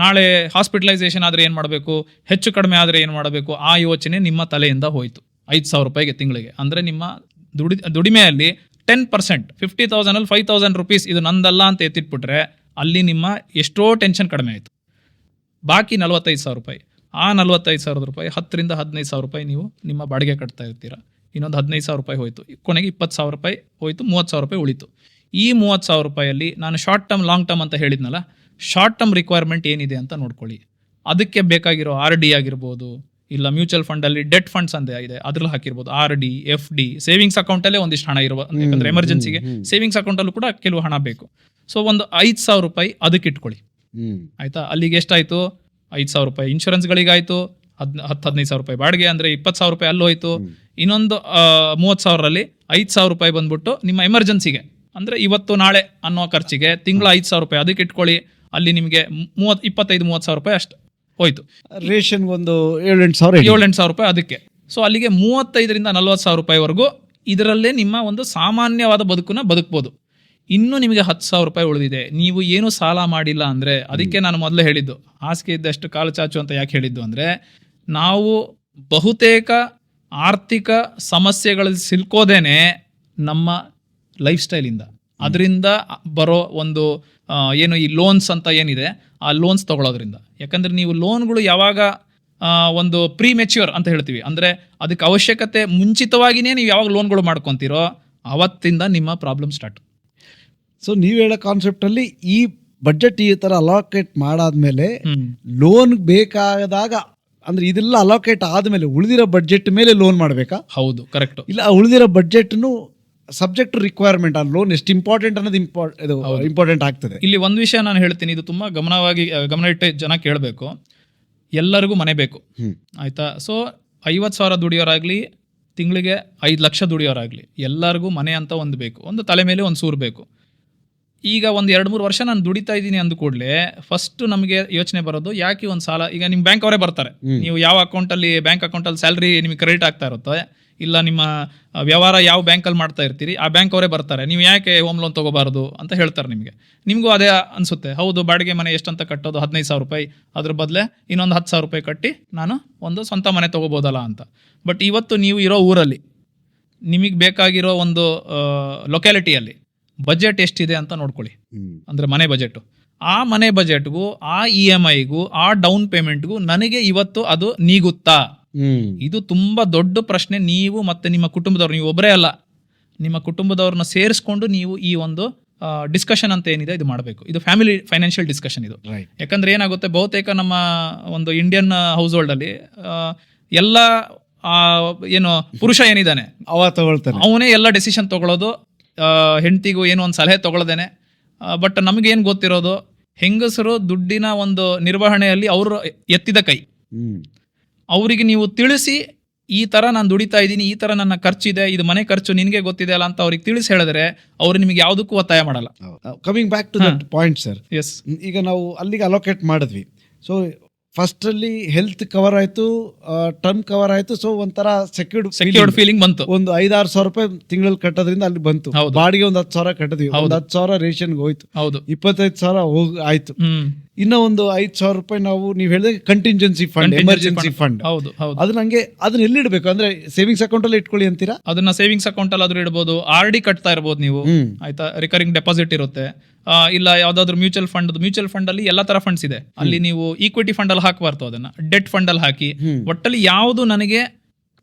ನಾಳೆ ಹಾಸ್ಪಿಟಲೈಸೇಷನ್ ಆದರೆ ಏನು ಮಾಡಬೇಕು, ಹೆಚ್ಚು ಕಡಿಮೆ ಆದರೆ ಏನು ಮಾಡಬೇಕು, ಆ ಯೋಚನೆ ನಿಮ್ಮ ತಲೆಯಿಂದ ಹೋಯಿತು. 5,000 ರೂಪಾಯಿಗೆ ತಿಂಗಳಿಗೆ ಅಂದರೆ ನಿಮ್ಮ ದುಡಿಮೆಯಲ್ಲಿ 10%, 50,000 5,000 ರೂಪೀಸ್ ಇದು ನಂದಲ್ಲ ಅಂತ ಎತ್ತಿಟ್ಬಿಟ್ರೆ ಅಲ್ಲಿ ನಿಮ್ಮ ಎಷ್ಟೋ ಟೆನ್ಷನ್ ಕಡಿಮೆ ಆಯಿತು. ಬಾಕಿ 45,000 ರೂಪಾಯಿ. ಆ 45,000 ರೂಪಾಯಿ 10,000-15,000 ರೂಪಾಯಿ ನೀವು ನಿಮ್ಮ ಬಾಡಿಗೆ ಕಟ್ತಾ ಇರ್ತೀರ. ಇನ್ನೊಂದು 15,000 ರೂಪಾಯಿ ಹೋಯಿತು, ಕೊನೆಗೆ 20,000 ರೂಪಾಯಿ ಹೋಯಿತು, 30,000 ರೂಪಾಯಿ ಉಳಿತು. ಈ 30,000 ರೂಪಾಯಲ್ಲಿ ನಾನು ಶಾರ್ಟ್ ಟರ್ಮ್, ಲಾಂಗ್ ಟರ್ಮ್ ಅಂತ ಹೇಳಿದ್ನಲ್ಲ, ಶಾರ್ಟ್ ಟರ್ಮ್ ರಿಕ್ವೈರ್ಮೆಂಟ್ ಏನಿದೆ ಅಂತ ನೋಡ್ಕೊಳ್ಳಿ. ಅದಕ್ಕೆ ಬೇಕಾಗಿರೋ RD ಆಗಿರ್ಬೋದು, ಇಲ್ಲ ಮ್ಯೂಚುವಲ್ ಫಂಡಲ್ಲಿ ಡೆಟ್ ಫಂಡ್ಸ್ ಅಂತ ಇದೆ, ಅದ್ರಲ್ಲಿ ಹಾಕಿರ್ಬೋದು. RD, FD, ಸೇವಿಂಗ್ಸ್ ಅಕೌಂಟಲ್ಲೇ ಒಂದಿಷ್ಟು ಹಣ ಇರ್ಬೋದು, ಯಾಕಂದ್ರೆ ಎಮರ್ಜೆನ್ಸಿಗೆ ಸೇವಿಂಗ್ಸ್ ಅಕೌಂಟಲ್ಲೂ ಕೂಡ ಕೆಲವು ಹಣ ಬೇಕು. ಸೊ ಒಂದು 5,000 ರೂಪಾಯಿ ಅದಕ್ಕೆ ಇಟ್ಕೊಳ್ಳಿ. ಆಯ್ತಾ? ಅಲ್ಲಿಗೆ ಎಷ್ಟಾಯ್ತು? 5,000 ರೂಪಾಯಿ ಇನ್ಶೂರೆನ್ಸ್ಗಳಿಗಾಯ್ತು, 10-15,000 ರೂಪಾಯಿ ಬಾಡಿಗೆ ಅಂದರೆ 20,000 ರೂಪಾಯಿ ಅಲ್ಲಿ ಹೋಯ್ತು. ಇನ್ನೊಂದು 30,000ರಲ್ಲಿ 5,000 ರೂಪಾಯಿ ಬಂದ್ಬಿಟ್ಟು ನಿಮ್ಮ ಎಮರ್ಜೆನ್ಸಿಗೆ ಅಂದರೆ ಇವತ್ತು ನಾಳೆ ಅನ್ನೋ ಖರ್ಚಿಗೆ ತಿಂಗಳ 5,000 ರೂಪಾಯಿ ಅದಕ್ಕೆ ಇಟ್ಕೊಳ್ಳಿ. ಅಲ್ಲಿ ನಿಮಗೆ 25-30,000 ರೂಪಾಯಿ ಅಷ್ಟು ಹೋಯ್ತು. ರೇಷನ್ ಒಂದು 7-8,000 ರೂಪಾಯಿ ಅದಕ್ಕೆ. ಸೊ ಅಲ್ಲಿಗೆ 35,000-40,000 ರೂಪಾಯಿವರೆಗೂ ಇದರಲ್ಲೇ ನಿಮ್ಮ ಒಂದು ಸಾಮಾನ್ಯವಾದ ಬದುಕನ್ನ ಬದುಕ್ಬೋದು. ಇನ್ನು ನಿಮಗೆ 10,000 ರೂಪಾಯಿ ಉಳಿದಿದೆ, ನೀವು ಏನು ಸಾಲ ಮಾಡಿಲ್ಲ ಅಂದರೆ, ಅದಕ್ಕೆ ನಾನು ಮೊದಲೇ ಹೇಳಿದ್ದು ಹಾಸಿಗೆ ಇದ್ದಷ್ಟು ಕಾಲು ಚಾಚು ಅಂತ ಯಾಕೆ ಹೇಳಿದ್ದು ಅಂದರೆ, ನಾವು ಬಹುತೇಕ ಆರ್ಥಿಕ ಸಮಸ್ಯೆಗಳಲ್ಲಿ ಸಿಲ್ಕೋದೇನೆ ನಮ್ಮ ಲೈಫ್ ಸ್ಟೈಲಿಂದ, ಅದರಿಂದ ಬರೋ ಒಂದು ಏನು ಈ ಲೋನ್ಸ್ ಅಂತ ಏನಿದೆ ಆ ಲೋನ್ಸ್ ತಗೊಳ್ಳೋದ್ರಿಂದ. ಯಾಕಂದರೆ ನೀವು ಲೋನ್ಗಳು ಯಾವಾಗ ಒಂದು ಪ್ರೀ ಮೆಚ್ಯೂರ್ ಅಂತ ಹೇಳ್ತೀವಿ, ಅಂದರೆ ಅದಕ್ಕೆ ಅವಶ್ಯಕತೆ ಮುಂಚಿತವಾಗಿಯೇ ನೀವು ಯಾವಾಗ ಲೋನ್ಗಳು ಮಾಡ್ಕೊತೀರೋ ಅವತ್ತಿಂದ ನಿಮ್ಮ ಪ್ರಾಬ್ಲಮ್ ಸ್ಟಾರ್ಟ್. ಸೊ ನೀವು ಹೇಳೋ ಕಾನ್ಸೆಪ್ಟಲ್ಲಿ ಈ ಬಜೆಟ್ ಈ ಥರ ಅಲೋಕೇಟ್ ಮಾಡಾದ್ಮೇಲೆ ಲೋನ್ ಬೇಕಾದಾಗ, ಅಂದ್ರೆ ಇದೆಲ್ಲ ಅಲೋಕೇಟ್ ಆದಮೇಲೆ ಉಳಿದಿರೋ ಬಡ್ಜೆಟ್ ಮೇಲೆ ಲೋನ್ ಮಾಡಬೇಕಾ? ಹೌದು, ಕರೆಕ್ಟ್. ಇಲ್ಲ, ಉಳಿದಿರೋ ಬಡ್ಜೆಟ್ನು ಸಬ್ಜೆಕ್ಟ್ ರಿಕ್ವೈರ್ಮೆಂಟ್, ಆ ಲೋನ್ ಎಷ್ಟು ಇಂಪಾರ್ಟೆಂಟ್ ಅನ್ನೋದು ಇಂಪಾರ್ಟೆಂಟ್ ಆಗ್ತದೆ. ಇಲ್ಲಿ ಒಂದು ವಿಷಯ ನಾನು ಹೇಳ್ತೀನಿ, ಇದು ತುಂಬಾ ಗಮನ ಇಟ್ಟು ಜನ ಕೇಳಬೇಕು. ಎಲ್ಲರಿಗೂ ಮನೆ ಬೇಕು, ಆಯ್ತಾ? ಸೊ 50,000 ದುಡಿಯೋರಾಗ್ಲಿ ತಿಂಗಳಿಗೆ 5 ಲಕ್ಷ ದುಡಿಯೋರಾಗಲಿ, ಎಲ್ಲರಿಗೂ ಮನೆ ಅಂತ ಒಂದು ಬೇಕು, ಒಂದು ತಲೆ ಮೇಲೆ ಒಂದು ಸೂರು ಬೇಕು. ಈಗ ಒಂದು 2-3 ವರ್ಷ ನಾನು ದುಡಿತಾ ಇದ್ದೀನಿ ಅಂದ ಕೂಡಲೇ ಫಸ್ಟ್ ನಮಗೆ ಯೋಚನೆ ಬರೋದು, ಯಾಕೆ ಒಂದು ಸಾಲ. ಈಗ ನಿಮ್ಮ ಬ್ಯಾಂಕ್ ಅವರೇ ಬರ್ತಾರೆ, ನೀವು ಯಾವ ಅಕೌಂಟಲ್ಲಿ, ಬ್ಯಾಂಕ್ ಅಕೌಂಟಲ್ಲಿ ಸ್ಯಾಲ್ರಿ ನಿಮಗೆ ಕ್ರೆಡಿಟ್ ಆಗ್ತಾ ಇರುತ್ತೆ, ಇಲ್ಲ ನಿಮ್ಮ ವ್ಯವಹಾರ ಯಾವ ಬ್ಯಾಂಕಲ್ಲಿ ಮಾಡ್ತಾ ಇರ್ತೀರಿ ಆ ಬ್ಯಾಂಕ್ ಅವರೇ ಬರ್ತಾರೆ, ನೀವು ಯಾಕೆ ಹೋಮ್ ಲೋನ್ ತೊಗೋಬಾರ್ದು ಅಂತ ಹೇಳ್ತಾರೆ ನಿಮಗೆ. ನಿಮಗೂ ಅದೇ ಅನಿಸುತ್ತೆ, ಹೌದು ಬಾಡಿಗೆ ಮನೆ ಎಷ್ಟಂತ ಕಟ್ಟೋದು 15,000 ರೂಪಾಯಿ, ಅದ್ರ ಬದಲೇ ಇನ್ನೊಂದು 10,000 ರೂಪಾಯಿ ಕಟ್ಟಿ ನಾನು ಒಂದು ಸ್ವಂತ ಮನೆ ತೊಗೋಬೋದಲ್ಲ ಅಂತ. ಬಟ್ ಇವತ್ತು ನೀವು ಇರೋ ಊರಲ್ಲಿ ನಿಮಗೆ ಬೇಕಾಗಿರೋ ಒಂದು ಲೊಕ್ಯಾಲಿಟಿಯಲ್ಲಿ ಬಜೆಟ್ ಎಷ್ಟಿದೆ ಅಂತ ನೋಡ್ಕೊಳ್ಳಿ. ಅಂದರೆ ಮನೆ ಬಜೆಟು, ಆ ಮನೆ ಬಜೆಟ್ಗೂ ಆ EMIಗೂ ಆ ಡೌನ್ ಪೇಮೆಂಟ್ಗೂ ನನಗೆ ಇವತ್ತು ಅದು ನೀಗುತ್ತಾ? ಇದು ತುಂಬಾ ದೊಡ್ಡ ಪ್ರಶ್ನೆ. ನೀವು ಮತ್ತೆ ನಿಮ್ಮ ಕುಟುಂಬದವ್ರು, ನೀವು ಒಬ್ಬರೇ ಅಲ್ಲ, ನಿಮ್ಮ ಕುಟುಂಬದವ್ರನ್ನ ಸೇರಿಸ್ಕೊಂಡು ನೀವು ಈ ಒಂದು ಡಿಸ್ಕಷನ್ ಅಂತ ಏನಿದೆ ಇದು ಮಾಡಬೇಕು. ಇದು ಫ್ಯಾಮಿಲಿ ಫೈನಾನ್ಷಿಯಲ್ ಡಿಸ್ಕಷನ್ ಇದು. ಯಾಕಂದ್ರೆ ಏನಾಗುತ್ತೆ, ಬಹುತೇಕ ನಮ್ಮ ಒಂದು ಇಂಡಿಯನ್ ಹೌಸ್ ಹೋಲ್ಡ್ ಅಲ್ಲಿ ಎಲ್ಲ ಏನು ಪುರುಷ ಏನಿದ್ದಾನೆ ಅವನೇ ಎಲ್ಲ ಡೆಸಿಷನ್ ತಗೊಳ್ಳೋದು, ಹೆಂಡತಿಗೂ ಏನು ಒಂದು ಸಲಹೆ ತಗೊಳ್ಳೋದೇನೆ. ಬಟ್ ನಮಗೇನು ಗೊತ್ತಿರೋದು, ಹೆಂಗಸರು ದುಡ್ಡಿನ ಒಂದು ನಿರ್ವಹಣೆಯಲ್ಲಿ ಅವರು ಎತ್ತಿದ ಕೈ. ಅವರಿಗೆ ನೀವು ತಿಳಿಸಿ, ಈ ತರ ನಾನು ದುಡಿತಾ ಇದ್ದೀನಿ, ಈ ತರ ನನ್ನ ಖರ್ಚಿದೆ, ಇದು ಮನೆ ಖರ್ಚು ನಿನಗೆ ಗೊತ್ತಿದೆ ಅಲ್ಲ ಅಂತ ಅವ್ರಿಗೆ ತಿಳಿಸಿ ಹೇಳಿದ್ರೆ ಅವ್ರು ನಿಮಗೆ ಯಾವುದಕ್ಕೂ ಒತ್ತಾಯ ಮಾಡಲ್ಲ. Coming back to that point sir, yes, ಈಗ ನಾವು ಅಲ್ಲಿಗೆ ಅಲೋಕೇಟ್ ಮಾಡಿದ್ವಿ. ಸೊ ಫಸ್ಟ್ ಅಲ್ಲಿ ಹೆಲ್ತ್ ಕವರ್ ಆಯ್ತು, ಟರ್ಮ್ ಕವರ್ ಆಯ್ತು. ಸೊ ಒಂಥರ ಸೆಕ್ಯೂರ್ಡ್ ಫೀಲಿಂಗ್ ಬಂತು. ಒಂದು 5-6 ಸಾವಿರ ರೂಪಾಯಿ ತಿಂಗಳಲ್ಲಿ ಕಟ್ಟೋದ್ರಿಂದ ಅಲ್ಲಿ ಬಂತು. ಬಾಡಿಗೆ ಒಂದು 10,000 ಕಟ್ಟಿದ್ವಿ, ಒಂದು 10,000 ರೇಷನ್ಗೆ ಹೋಯ್ತು, 25,000 ಆಯ್ತು. ಇನ್ನ ಒಂದು 5,000 ರೂಪಾಯಿ ನೀವು ಹೇಳಿದ್ರೆ ಕಂಟಿಂಜೆನ್ಸಿ ಫಂಡ್, ಎಮರ್ಜೆನ್ಸಿ ಫಂಡ್. ಅದು ನಂಗೆ ಅದನ್ನ ಎಲ್ಲಿ ಇಡಬೇಕು ಅಂದ್ರೆ ಸೇವಿಂಗ್ಸ್ ಅಕೌಂಟ್ ಅಲ್ಲಿ ಇಟ್ಕೊಳ್ಳಿ ಅಂತೀರಾ? ಅದನ್ನ ಸೇವಿಂಗ್ಸ್ ಅಕೌಂಟ್ ಅಲ್ಲಿ ಆದ್ರೂ ಇಡಬಹುದು, RD ಕಟ್ತಾ ಇರಬಹುದು ನೀವು, ಆಯ್ತಾ, ರಿಕರಿಂಗ್ ಡೆಪಾಸಿಟ್ ಇರುತ್ತೆ. ಇಲ್ಲ ಯಾವ್ದಾದ್ರು ಮ್ಯೂಚುವಲ್ ಫಂಡ್ ಅಲ್ಲಿ ಎಲ್ಲಾ ತರ ಫಂಡ್ಸ್ ಇದೆ, ಅಲ್ಲಿ ನೀವು ಈಕ್ವಿಟಿ ಫಂಡ್ ಅಲ್ಲಿ ಹಾಕಬಾರ್ದು, ಅದನ್ನ ಡೆಟ್ ಫಂಡ್ ಅಲ್ಲಿ ಹಾಕಿ. ಒಟ್ಟಲ್ಲಿ ಯಾವುದು ನನಗೆ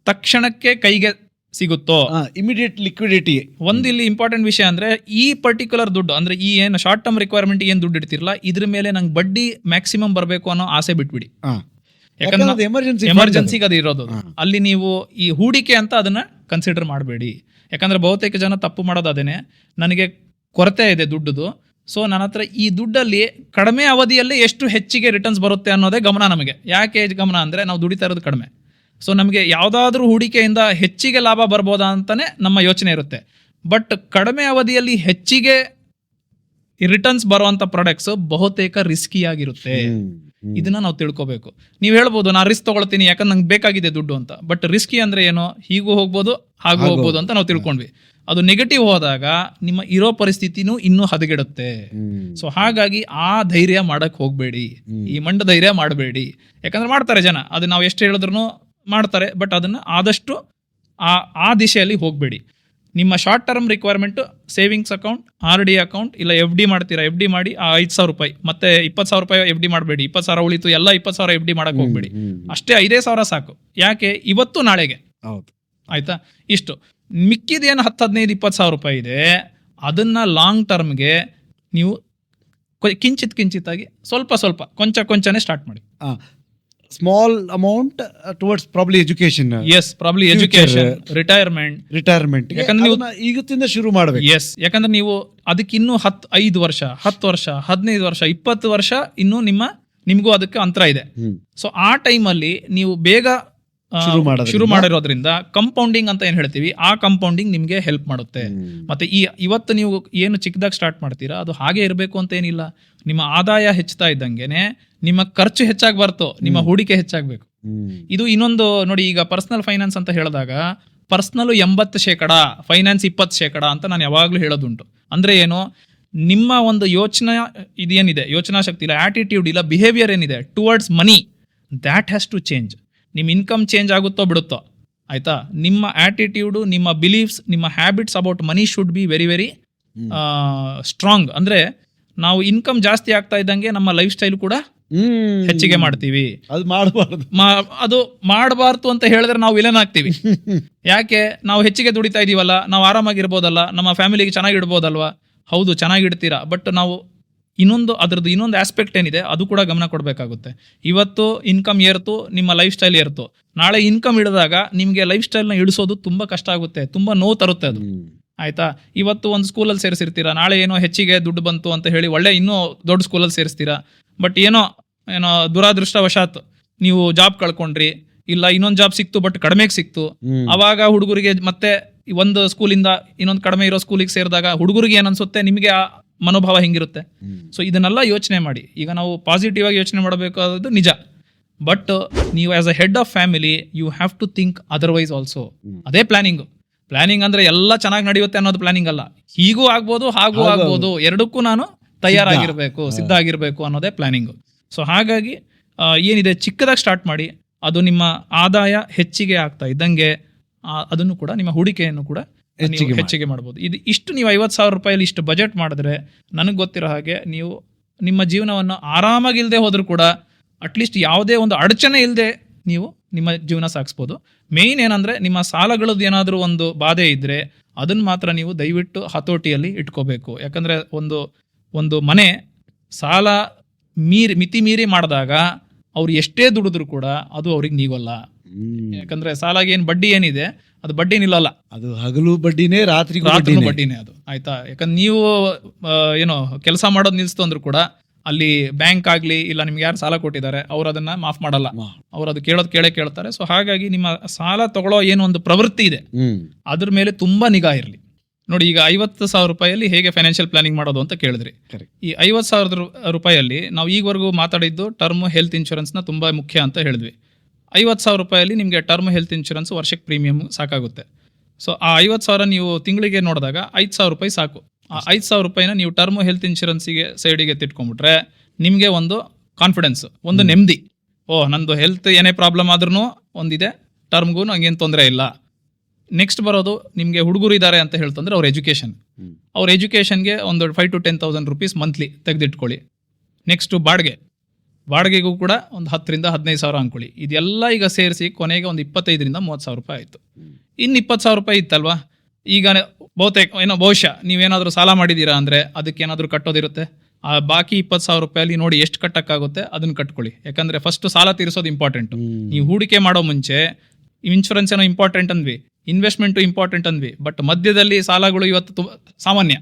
ತಕ್ಷಣಕ್ಕೆ ಕೈಗೆ ಸಿಗುತ್ತೋ, ಇಮಿಡಿಯೇಟ್ ಲಿಕ್ವಿಡಿಟಿ. ಒಂದು ಇಲ್ಲಿ ಇಂಪಾರ್ಟೆಂಟ್ ವಿಷಯ ಅಂದ್ರೆ, ಈ ಪರ್ಟಿಕ್ಯುಲರ್ ದುಡ್ಡು ಅಂದ್ರೆ ಈ ಏನು ಶಾರ್ಟ್ ಟರ್ಮ್ ರಿಕ್ವೈರ್ಮೆಂಟ್ ಏನ್ ದುಡ್ಡು ಇಡ್ತಿರಲ್ಲ, ಇದ್ರ ಮೇಲೆ ನಂಗೆ ಬಡ್ಡಿ ಮ್ಯಾಕ್ಸಿಮಮ್ ಬರಬೇಕು ಅನ್ನೋ ಆಸೆ ಬಿಟ್ಬಿಡಿ. ಯಾಕಂದ್ರೆ ಎಮರ್ಜೆನ್ಸಿಗೆ ಅದು ಇರೋದು. ಅಲ್ಲಿ ನೀವು ಈ ಹೂಡಿಕೆ ಅಂತ ಅದನ್ನ ಕನ್ಸಿಡರ್ ಮಾಡಬೇಡಿ. ಯಾಕಂದ್ರೆ ಬಹುತೇಕ ಜನ ತಪ್ಪು ಮಾಡೋದು ಅದೇನೆ, ನನಗೆ ಕೊರತೆ ಇದೆ ದುಡ್ಡುದು, ಸೊ ನನ್ನ ಹತ್ರ ಈ ದುಡ್ಡಲ್ಲಿ ಕಡಿಮೆ ಅವಧಿಯಲ್ಲಿ ಎಷ್ಟು ಹೆಚ್ಚಿಗೆ ರಿಟರ್ನ್ಸ್ ಬರುತ್ತೆ ಅನ್ನೋದೇ ಗಮನ ನಮಗೆ. ಯಾಕೆ ಗಮನ ಅಂದ್ರೆ, ನಾವು ದುಡಿತಾ ಇರೋದು ಕಡಿಮೆ, ಸೊ ನಮಗೆ ಯಾವುದಾದ್ರೂ ಹೂಡಿಕೆಯಿಂದ ಹೆಚ್ಚಿಗೆ ಲಾಭ ಬರ್ಬೋದಾ ಅಂತಾನೆ ನಮ್ಮ ಯೋಚನೆ ಇರುತ್ತೆ. ಬಟ್ ಕಡಿಮೆ ಅವಧಿಯಲ್ಲಿ ಹೆಚ್ಚಿಗೆ ರಿಟರ್ನ್ಸ್ ಬರುವಂತ ಪ್ರಾಡಕ್ಟ್ಸ್ ಬಹುತೇಕ ರಿಸ್ಕಿ ಆಗಿರುತ್ತೆ. ಇದನ್ನ ನಾವು ತಿಳ್ಕೊಬೇಕು. ನೀವು ಹೇಳ್ಬೋದು, ನಾನು ರಿಸ್ಕ್ ತಗೊಳ್ತೀನಿ ಯಾಕಂದ್ರೆ ನಂಗೆ ಬೇಕಾಗಿದೆ ದುಡ್ಡು ಅಂತ. ಬಟ್ ರಿಸ್ಕಿ ಅಂದ್ರೆ ಏನೋ, ಹೀಗೂ ಹೋಗ್ಬೋದು ಹಾಗೂ ಹೋಗ್ಬೋದು ಅಂತ ನಾವು ತಿಳ್ಕೊಂಡ್ವಿ. ಅದು ನೆಗೆಟಿವ್ ಹೋದಾಗ ನಿಮ್ಮ ಇರೋ ಪರಿಸ್ಥಿತಿನೂ ಇನ್ನೂ ಹದಗೆಡುತ್ತೆ. ಸೊ ಹಾಗಾಗಿ ಆ ಧೈರ್ಯ ಮಾಡಕ್ ಹೋಗ್ಬೇಡಿ, ಈ ಮಂಡ ಧೈರ್ಯ ಮಾಡಬೇಡಿ. ಯಾಕಂದ್ರೆ ಮಾಡ್ತಾರೆ ಜನ, ಅದು ನಾವು ಎಷ್ಟು ಹೇಳಿದ್ರು ಮಾಡ್ತಾರೆ. ಬಟ್ ಅದನ್ನ ಆದಷ್ಟು ಆ ದಿಶೆಯಲ್ಲಿ ಹೋಗ್ಬೇಡಿ. ನಿಮ್ಮ short term requirement savings account, RD account, ಇಲ್ಲ FD ಮಾಡ್ತೀರಾ, FD ಮಾಡಿ ಆ 5,000 ರೂಪಾಯಿ ಮತ್ತೆ 20,000 ರೂಪಾಯಿ FD ಮಾಡಬೇಡಿ. 20,000 ಉಳಿತು, ಎಲ್ಲ 20,000 FD ಮಾಡಕ್ ಹೋಗ್ಬೇಡಿ. ಅಷ್ಟೇ 5,000 ಸಾಕು. ಯಾಕೆ, ಇವತ್ತು ನಾಳೆಗೆ, ಆಯ್ತಾ, ಇಷ್ಟು. ಮಿಕ್ಕಿದೇನು 10-15-20,000 ರೂಪಾಯಿ ಇದೆ, ಅದನ್ನ ಲಾಂಗ್ ಟರ್ಮ್ಗೆ ನೀವು ಕಿಂಚಿತ್ತಾಗಿ ಸ್ವಲ್ಪ ಕೊಂಚನೇ ಸ್ಟಾರ್ಟ್ ಮಾಡಿ. Small amount towards probably education. Yes, probably education, retirement. ಯಾಕಂದ್ರೆ ನೀವು ಈಗತ್ತಿಂದ ಶುರು ಮಾಡಬೇಕು. ಎಸ್, ಯಾಕಂದ್ರೆ ನೀವು ಅದಕ್ಕೆ ಇನ್ನೂ 5 ವರ್ಷ, 10 ವರ್ಷ, 15 ವರ್ಷ, 20 ವರ್ಷ ಇನ್ನೂ ನಿಮಗೂ ಅದಕ್ಕೆ ಅಂತರ ಇದೆ. ಸೊ ಆ ಟೈಮಲ್ಲಿ ನೀವು ಬೇಗ ಶುರು ಮಾಡಿರೋದ್ರಿಂದ ಕಂಪೌಂಡಿಂಗ್ ಅಂತ ಏನ್ ಹೇಳ್ತೀವಿ, ಆ ಕಂಪೌಂಡಿಂಗ್ ನಿಮ್ಗೆ ಹೆಲ್ಪ್ ಮಾಡುತ್ತೆ. ಮತ್ತೆ ಇವತ್ತು ನೀವು ಏನು ಚಿಕ್ಕದಾಗಿ ಸ್ಟಾರ್ಟ್ ಮಾಡ್ತೀರಾ ಅದು ಹಾಗೆ ಇರಬೇಕು ಅಂತ ಏನಿಲ್ಲ. ನಿಮ್ಮ ಆದಾಯ ಹೆಚ್ಚುತ್ತಾ ಇದ್ದಂಗೆನೆ ನಿಮ್ಮ ಖರ್ಚು ಹೆಚ್ಚಾಗಬಾರ್ದು, ನಿಮ್ಮ ಹೂಡಿಕೆ ಹೆಚ್ಚಾಗಬೇಕು. ಇದು ಇನ್ನೊಂದು ನೋಡಿ, ಈಗ ಪರ್ಸನಲ್ ಫೈನಾನ್ಸ್ ಅಂತ ಹೇಳಿದಾಗ ಪರ್ಸನಲ್ 80%, ಫೈನಾನ್ಸ್ 20% ಅಂತ ನಾನು ಯಾವಾಗ್ಲೂ ಹೇಳೋದುಂಟು. ಅಂದ್ರೆ ಏನು, ನಿಮ್ಮ ಒಂದು ಇದೇನಿದೆ, ಯೋಚನಾ ಶಕ್ತಿ ಇಲ್ಲ, ಆಟಿಟ್ಯೂಡ್ ಇಲ್ಲ, ಬಿಹೇವಿಯರ್ ಏನಿದೆ towards money, that has to change. ನಿಮ್ಮ ಇನ್ಕಮ್ ಚೇಂಜ್ ಆಗುತ್ತೋ ಬಿಡುತ್ತೋ, ಆಯ್ತಾ, ನಿಮ್ಮ ಆಟಿಟ್ಯೂಡು, ನಿಮ್ಮ ಬಿಲೀಫ್ಸ್, ನಿಮ್ಮ habits about money should be very very strong. ಅಂದ್ರೆ ನಾವು ಇನ್ಕಮ್ ಜಾಸ್ತಿ ಆಗ್ತಾ ಇದ್ದಂಗೆ ನಮ್ಮ ಲೈಫ್ ಸ್ಟೈಲ್ ಕೂಡ ಹೆಚ್ಚಿಗೆ ಮಾಡ್ತೀವಿ. ಅದು ಮಾಡಬಾರ್ದು ಅಂತ ಹೇಳಿದ್ರೆ ನಾವು ವಿಲನ್ ಆಗ್ತೀವಿ. ಯಾಕೆ, ನಾವು ಹೆಚ್ಚಿಗೆ ದುಡಿತಾ ಇದೀವಲ್ಲ, ನಾವು ಆರಾಮಾಗಿರ್ಬೋದಲ್ಲ, ನಮ್ಮ ಫ್ಯಾಮಿಲಿಗೆ ಚೆನ್ನಾಗಿಡ್ಬೋದಲ್ವಾ. ಹೌದು, ಚೆನ್ನಾಗಿಡ್ತೀರಾ. ಬಟ್ ನಾವು ಅದ್ರದ್ದು ಇನ್ನೊಂದು ಆಸ್ಪೆಕ್ಟ್ ಏನಿದೆ ಅದು ಕೂಡ ಗಮನ ಕೊಡಬೇಕಾಗುತ್ತೆ. ಇವತ್ತು ಇನ್ಕಮ್ ಏರ್ತು, ನಿಮ್ಮ ಲೈಫ್ ಸ್ಟೈಲ್ ಏರ್ತು. ನಾಳೆ ಇನ್ಕಮ್ ಇಳಿದಾಗ ನಿಮಗೆ ಲೈಫ್ ಸ್ಟೈಲ್ನ ಇಳಿಸೋದು ತುಂಬಾ ಕಷ್ಟ ಆಗುತ್ತೆ, ತುಂಬಾ ನೋವು ತರುತ್ತೆ ಅದು, ಆಯ್ತಾ. ಇವತ್ತು ಒಂದು ಸ್ಕೂಲಲ್ಲಿ ಸೇರಿಸಿರ್ತೀರಾ, ನಾಳೆ ಏನೋ ಹೆಚ್ಚಿಗೆ ದುಡ್ಡು ಬಂತು ಅಂತ ಹೇಳಿ ಒಳ್ಳೆ ಇನ್ನೂ ದೊಡ್ಡ ಸ್ಕೂಲಲ್ಲಿ ಸೇರಿಸ್ತೀರಾ. ಬಟ್ ಏನೋ ದುರಾದೃಷ್ಟವಶಾತ್ ನೀವು ಜಾಬ್ ಕಳ್ಕೊಂಡ್ರಿ, ಇಲ್ಲ ಇನ್ನೊಂದು ಜಾಬ್ ಸಿಕ್ತು ಬಟ್ ಕಡಿಮೆಗೆ ಸಿಕ್ತು, ಅವಾಗ ಹುಡುಗರಿಗೆ ಮತ್ತೆ ಒಂದು ಸ್ಕೂಲಿಂದ ಇನ್ನೊಂದು ಕಡಿಮೆ ಇರೋ ಸ್ಕೂಲಿಗೆ ಸೇರಿದಾಗ ಹುಡುಗರಿಗೆ ಏನ್ ಅನ್ಸುತ್ತೆ, ನಿಮಗೆ ಆ ಮನೋಭಾವ ಹೆಂಗಿರುತ್ತೆ. ಸೊ ಇದನ್ನೆಲ್ಲ ಯೋಚನೆ ಮಾಡಿ. ಈಗ ನಾವು ಪಾಸಿಟಿವ್ ಆಗಿ ಯೋಚನೆ ಮಾಡಬೇಕಾದದ್ದು ನಿಜ, ಬಟ್ ನೀವು as a head of family you have to think otherwise also. ಅದೇ ಪ್ಲಾನಿಂಗ್ ಅಂದ್ರೆ ಎಲ್ಲ ಚೆನ್ನಾಗಿ ನಡೆಯುತ್ತೆ ಅನ್ನೋದು ಪ್ಲಾನಿಂಗ್ ಅಲ್ಲ. ಹೀಗೂ ಆಗ್ಬೋದು ಹಾಗೂ ಆಗ್ಬೋದು, ಎರಡಕ್ಕೂ ನಾನು ತಯಾರಾಗಿರ್ಬೇಕು, ಸಿದ್ಧ ಆಗಿರ್ಬೇಕು ಅನ್ನೋದೇ ಪ್ಲಾನಿಂಗ್. ಸೊ ಹಾಗಾಗಿ ಏನಿದೆ ಚಿಕ್ಕದಾಗಿ ಸ್ಟಾರ್ಟ್ ಮಾಡಿ, ಅದು ನಿಮ್ಮ ಆದಾಯ ಹೆಚ್ಚಿಗೆ ಆಗ್ತಾ ಇದ್ದಂಗೆ ಅದನ್ನು ಕೂಡ ನಿಮ್ಮ ಹೂಡಿಕೆಯನ್ನು ಕೂಡ ಹೆಚ್ಚಿಗೆ ಮಾಡ್ಬೋದು. ಇಷ್ಟು ನೀವು 50,000 ರೂಪಾಯಲ್ಲಿ ಇಷ್ಟು ಬಜೆಟ್ ಮಾಡಿದ್ರೆ ನನಗೆ ಗೊತ್ತಿರೋ ಹಾಗೆ ನೀವು ನಿಮ್ಮ ಜೀವನವನ್ನು ಆರಾಮಾಗಿಲ್ಲದೆ ಹೋದ್ರೂ ಕೂಡ ಅಟ್ಲೀಸ್ಟ್ ಯಾವುದೇ ಒಂದು ಅಡಚಣೆ ಇಲ್ಲದೆ ನೀವು ನಿಮ್ಮ ಜೀವನ ಸಾಗಿಸ್ಬೋದು. ಮೇಯ್ನ್ ಏನಂದ್ರೆ ನಿಮ್ಮ ಸಾಲಗಳದ್ದು ಏನಾದರೂ ಒಂದು ಬಾಧೆ ಇದ್ರೆ ಅದನ್ನ ಮಾತ್ರ ನೀವು ದಯವಿಟ್ಟು ಹತೋಟಿಯಲ್ಲಿ ಇಟ್ಕೋಬೇಕು. ಯಾಕಂದ್ರೆ ಒಂದು ಮನೆ ಸಾಲ ಮಿತಿ ಮೀರಿ ಮಾಡಿದಾಗ ಅವ್ರು ಎಷ್ಟೇ ದುಡಿದ್ರು ಕೂಡ ಅದು ಅವ್ರಿಗೆ ನೀಗೋಲ್ಲ. ಯಾಕಂದ್ರೆ ಸಾಲಾಗಿ ಏನ್ ಬಡ್ಡಿ ಏನಿದೆ ಅದು ಬಡ್ಡಿ ನಿಲ್ಲಲ್ಲ, ಅದು ಹಗಲು ಬಡ್ಡಿನೇ ರಾತ್ರಿ ಬಡ್ಡಿನೇ ಅದು, ಆಯ್ತಾ. ಯಾಕಂದ್ರೆ ನೀವು ಏನೋ ಕೆಲಸ ಮಾಡೋದು ನಿಲ್ಸ್ತು ಅಂದ್ರೂ ಕೂಡ ಅಲ್ಲಿ ಬ್ಯಾಂಕ್ ಆಗ್ಲಿ ಇಲ್ಲ ನಿಮ್ಗೆ ಯಾರು ಸಾಲ ಕೊಟ್ಟಿದ್ದಾರೆ ಅವ್ರು ಅದನ್ನ ಮಾಫ್ ಮಾಡಲ್ಲ, ಅವ್ರು ಅದು ಕೇಳ್ತಾರೆ. ಸೊ ಹಾಗಾಗಿ ನಿಮ್ಮ ಸಾಲ ತಗೊಳ್ಳೋ ಏನು ಒಂದು ಪ್ರವೃತ್ತಿ ಇದೆ ಅದ್ರ ಮೇಲೆ ತುಂಬಾ ನಿಗಾ ಇರಲಿ. ನೋಡಿ, ಈಗ 50,000 ರೂಪಾಯಲ್ಲಿ ಹೇಗೆ ಫೈನಾನ್ಷಿಯಲ್ ಪ್ಲಾನಿಂಗ್ ಮಾಡೋದು ಅಂತ ಕೇಳಿದ್ರಿ. ಈ 50,000 ರೂಪಾಯಲ್ಲಿ ನಾವು ಈವರೆಗೂ ಮಾತಾಡಿದ್ದು ಟರ್ಮ್ ಹೆಲ್ತ್ ಇನ್ಶೂರೆನ್ಸ್ ನ ತುಂಬಾ ಮುಖ್ಯ ಅಂತ ಹೇಳಿದ್ವಿ. 50,000 ರೂಪಾಯಲ್ಲಿ ನಿಮಗೆ ಟರ್ಮ್ ಹೆಲ್ತ್ ಇನ್ಶೂರೆನ್ಸ್ ವರ್ಷಕ್ಕೆ ಪ್ರೀಮಿಯಂ ಸಾಕಾಗುತ್ತೆ. ಸೊ ಆ 50,000 ನೀವು ತಿಂಗಳಿಗೆ ನೋಡಿದಾಗ 5,000 ರೂಪಾಯಿ ಸಾಕು. ಆ 5,000 ರೂಪಾಯಿನ ನೀವು ಟರ್ಮ್ ಹೆಲ್ತ್ ಇನ್ಶೂರೆನ್ಸ್ಗೆ ಸೈಡಿಗೆ ತಿಟ್ಕೊಂಡ್ಬಿಟ್ರೆ ನಿಮಗೆ ಒಂದು ಕಾನ್ಫಿಡೆನ್ಸ್, ಒಂದು ನೆಮ್ಮದಿ. ನಂದು ಹೆಲ್ತ್ ಏನೇ ಪ್ರಾಬ್ಲಮ್ ಆದ್ರೂ ಒಂದಿದೆ, ಟರ್ಮ್ಗೂ ನಂಗೇನು ತೊಂದರೆ ಇಲ್ಲ. ನೆಕ್ಸ್ಟ್ ಬರೋದು ನಿಮಗೆ ಹುಡುಗರು ಇದ್ದಾರೆ ಅಂತ ಹೇಳ್ತಂದ್ರೆ ಅವ್ರ ಎಜುಕೇಷನ್ಗೆ ಒಂದು 5,000 to 10,000 ರೂಪೀಸ್ ಮಂತ್ಲಿ ತೆಗೆದಿಟ್ಕೊಳ್ಳಿ. ನೆಕ್ಸ್ಟ್ ಬಾಡಿಗೆಗೂ ಕೂಡ ಒಂದು 10,000 to 15,000 ಅನ್ಕೊಳ್ಳಿ. ಇದೆಲ್ಲ ಈಗ ಸೇರಿಸಿ ಕೊನೆಗೆ ಒಂದು 25,000 to 30,000 ರೂಪಾಯಿ ಆಯಿತು. ಇನ್ನು 20,000 ರೂಪಾಯಿ ಇತ್ತಲ್ವಾ, ಈಗ ಬಹುಶಃ ನೀವೇನಾದರೂ ಸಾಲ ಮಾಡಿದ್ದೀರಾ ಅಂದರೆ ಅದಕ್ಕೆ ಏನಾದರೂ ಕಟ್ಟೋದಿರುತ್ತೆ. ಆ ಬಾಕಿ 20,000 ರೂಪಾಯಲ್ಲಿ ನೋಡಿ ಎಷ್ಟು ಕಟ್ಟಕ್ಕಾಗುತ್ತೆ ಅದನ್ನ ಕಟ್ಕೊಳ್ಳಿ. ಯಾಕಂದ್ರೆ ಫಸ್ಟ್ ಸಾಲ ತೀರಿಸೋದು ಇಂಪಾರ್ಟೆಂಟ್. ನೀವು ಹೂಡಿಕೆ ಮಾಡೋ ಮುಂಚೆ ಇನ್ಶೂರೆನ್ಸ್ ಏನೋ ಇಂಪಾರ್ಟೆಂಟ್ ಅಂದ್ವಿ, ಇನ್ವೆಸ್ಟ್ಮೆಂಟ್ ಇಂಪಾರ್ಟೆಂಟ್ ಅಂದ್ವಿ, ಬಟ್ ಮಧ್ಯದಲ್ಲಿ ಸಾಲಗಳು ಇವತ್ತು ಸಾಮಾನ್ಯ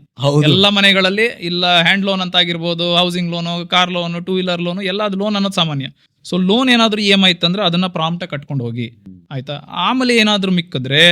ಎಲ್ಲ ಮನೆಗಳಲ್ಲಿ. ಇಲ್ಲ ಹ್ಯಾಂಡ್ ಲೋನ್ ಅಂತ ಆಗಿರ್ಬೋದು, housing loan, car loan, 2 wheeler loan, ಎಲ್ಲ ಅದು ಲೋನ್ ಅನ್ನೋದು ಸಾಮಾನ್ಯ. ಸೊ ಲೋನ್ ಏನಾದರೂ EMI ಇತ್ತಂದ್ರೆ ಅದನ್ನ ಪ್ರಾಂಪ್ಟ್ ಕಟ್ಕೊಂಡು ಹೋಗಿ, ಆಯ್ತಾ. ಆಮೇಲೆ ಏನಾದರೂ ಮಿಕ್ಕಿದ್ರೆ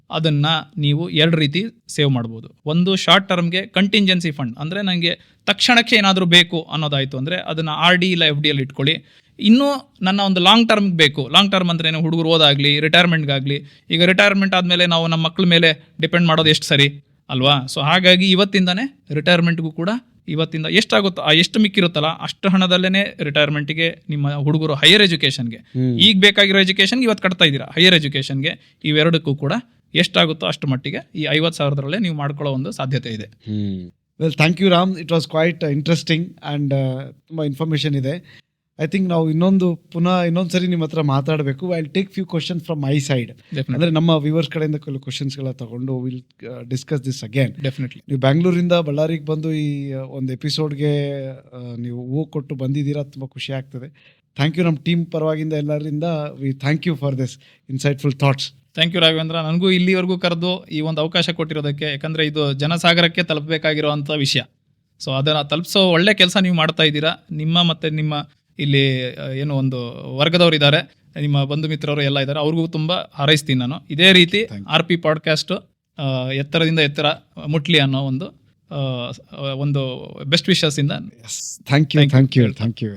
ಅದನ್ನ ನೀವು 2 ರೀತಿ ಸೇವ್ ಮಾಡ್ಬೋದು. ಒಂದು ಶಾರ್ಟ್ ಟರ್ಮ್ಗೆ ಕಂಟಿಂಜೆನ್ಸಿ ಫಂಡ್, ಅಂದ್ರೆ ನನಗೆ ತಕ್ಷಣಕ್ಕೆ ಏನಾದರೂ ಬೇಕು ಅನ್ನೋದಾಯ್ತು ಅಂದ್ರೆ ಅದನ್ನ RD ಇಲ್ಲ FD ಅಲ್ಲಿ ಇಟ್ಕೊಳ್ಳಿ. ಇನ್ನು ನನ್ನ ಒಂದು ಲಾಂಗ್ ಟರ್ಮ್ಗೆ ಬೇಕು. ಲಾಂಗ್ ಟರ್ಮ್ ಅಂದ್ರೆ ಹುಡುಗರು ಓದಾಗ್ಲಿ, ರಿಟೈರ್ಮೆಂಟ್ಗಾಗ್ಲಿ. ಈಗ ರಿಟೈರ್ಮೆಂಟ್ ಆದ್ಮೇಲೆ ನಾವು ನಮ್ಮ ಮಕ್ಕಳ ಮೇಲೆ ಡಿಪೆಂಡ್ ಮಾಡೋದು ಎಷ್ಟು ಸರಿ ಅಲ್ವಾ. ಸೊ ಹಾಗಾಗಿ ಇವತ್ತಿಂದಾನೇ ರಿಟೈರ್ಮೆಂಟ್ಗೂ ಕೂಡ ಇವತ್ತಿಂದ ಎಷ್ಟಾಗುತ್ತೋ ಎಷ್ಟು ಮಿಕ್ಕಿರುತ್ತಲ್ಲ ಅಷ್ಟು ಹಣದಲ್ಲೇನೆ ರಿಟೈರ್ಮೆಂಟ್ಗೆ ನಿಮ್ಮ ಹುಡುಗರು ಹೈಯರ್ ಎಜುಕೇಷನ್ಗೆ ಈಗ ಬೇಕಾಗಿರೋ ಎಜುಕೇಷನ್ಗೆ ಇವತ್ತು ಕಟ್ತಾ ಇದ್ದೀರಾ, ಹೈಯರ್ ಎಜುಕೇಷನ್ಗೆ ಇವೆರಡಕ್ಕೂ ಕೂಡ ಎಷ್ಟಾಗುತ್ತೋ ಅಷ್ಟು ಮಟ್ಟಿಗೆ ಈ 50,000 ನೀವು ಮಾಡ್ಕೊಳ್ಳೋ ಒಂದು ಸಾಧ್ಯತೆ ಇದೆ. Well, thank you Ram. It was quite interesting and ತುಂಬ ಇನ್ಫಾರ್ಮೇಷನ್ ಇದೆ. ಐ ಥಿಂಕ್ ನಾವು ಇನ್ನೊಂದು ಸರಿ ನಿಮ್ಮ ಹತ್ರ ಮಾತಾಡಬೇಕು. I take few questions from my side. ಅಂದರೆ ನಮ್ಮ ವ್ಯೂವರ್ಸ್ ಕಡೆಯಿಂದ ಕೆಲವು ಕ್ವಶನ್ಸ್ಗಳ ತಗೊಂಡು will discuss this again. Definitely. ನೀವು ಬ್ಯಾಂಗ್ಳೂರಿಂದ ಬಳ್ಳಾರಿಗೆ ಬಂದು ಈ ಒಂದು ಎಪಿಸೋಡ್ಗೆ ನೀವು ಹೂ ಕೊಟ್ಟು ಬಂದಿದ್ದೀರಾ, ತುಂಬ ಖುಷಿ ಆಗ್ತದೆ. Thank you. ನಮ್ಮ ಟೀಮ್ ಪರವಾಗಿಂದ ಎಲ್ಲರಿಂದ we thank you for this insightful thoughts. Thank you Raghavendra, ನನಗೂ ಇಲ್ಲಿವರೆಗೂ ಕರೆದು ಈ ಒಂದು ಅವಕಾಶ ಕೊಟ್ಟಿರೋದಕ್ಕೆ. ಯಾಕಂದರೆ ಇದು ಜನಸಾಗರಕ್ಕೆ ತಲುಪಬೇಕಾಗಿರುವಂಥ ವಿಷಯ. ಸೊ ಅದನ್ನು ತಲುಪಿಸೋ ಒಳ್ಳೆ ಕೆಲಸ ನೀವು ಮಾಡ್ತಾ ಇದ್ದೀರಾ. ನಿಮ್ಮ ಇಲ್ಲಿ ಏನು ಒಂದು ವರ್ಗದವರು ಇದ್ದಾರೆ, ನಿಮ್ಮ ಬಂಧು ಮಿತ್ರರು ಎಲ್ಲ ಇದ್ದಾರೆ, ಅವ್ರಿಗೂ ತುಂಬ ಹಾರೈಸ್ತೀನಿ ನಾನು. ಇದೇ ರೀತಿ RP ಪಾಡ್ಕಾಸ್ಟ್ ಎತ್ತರದಿಂದ ಎತ್ತರ ಮುಟ್ಲಿ ಅನ್ನೋ ಒಂದು ಬೆಸ್ಟ್ ವಿಶಸ್ ಇಂದ. Thank you.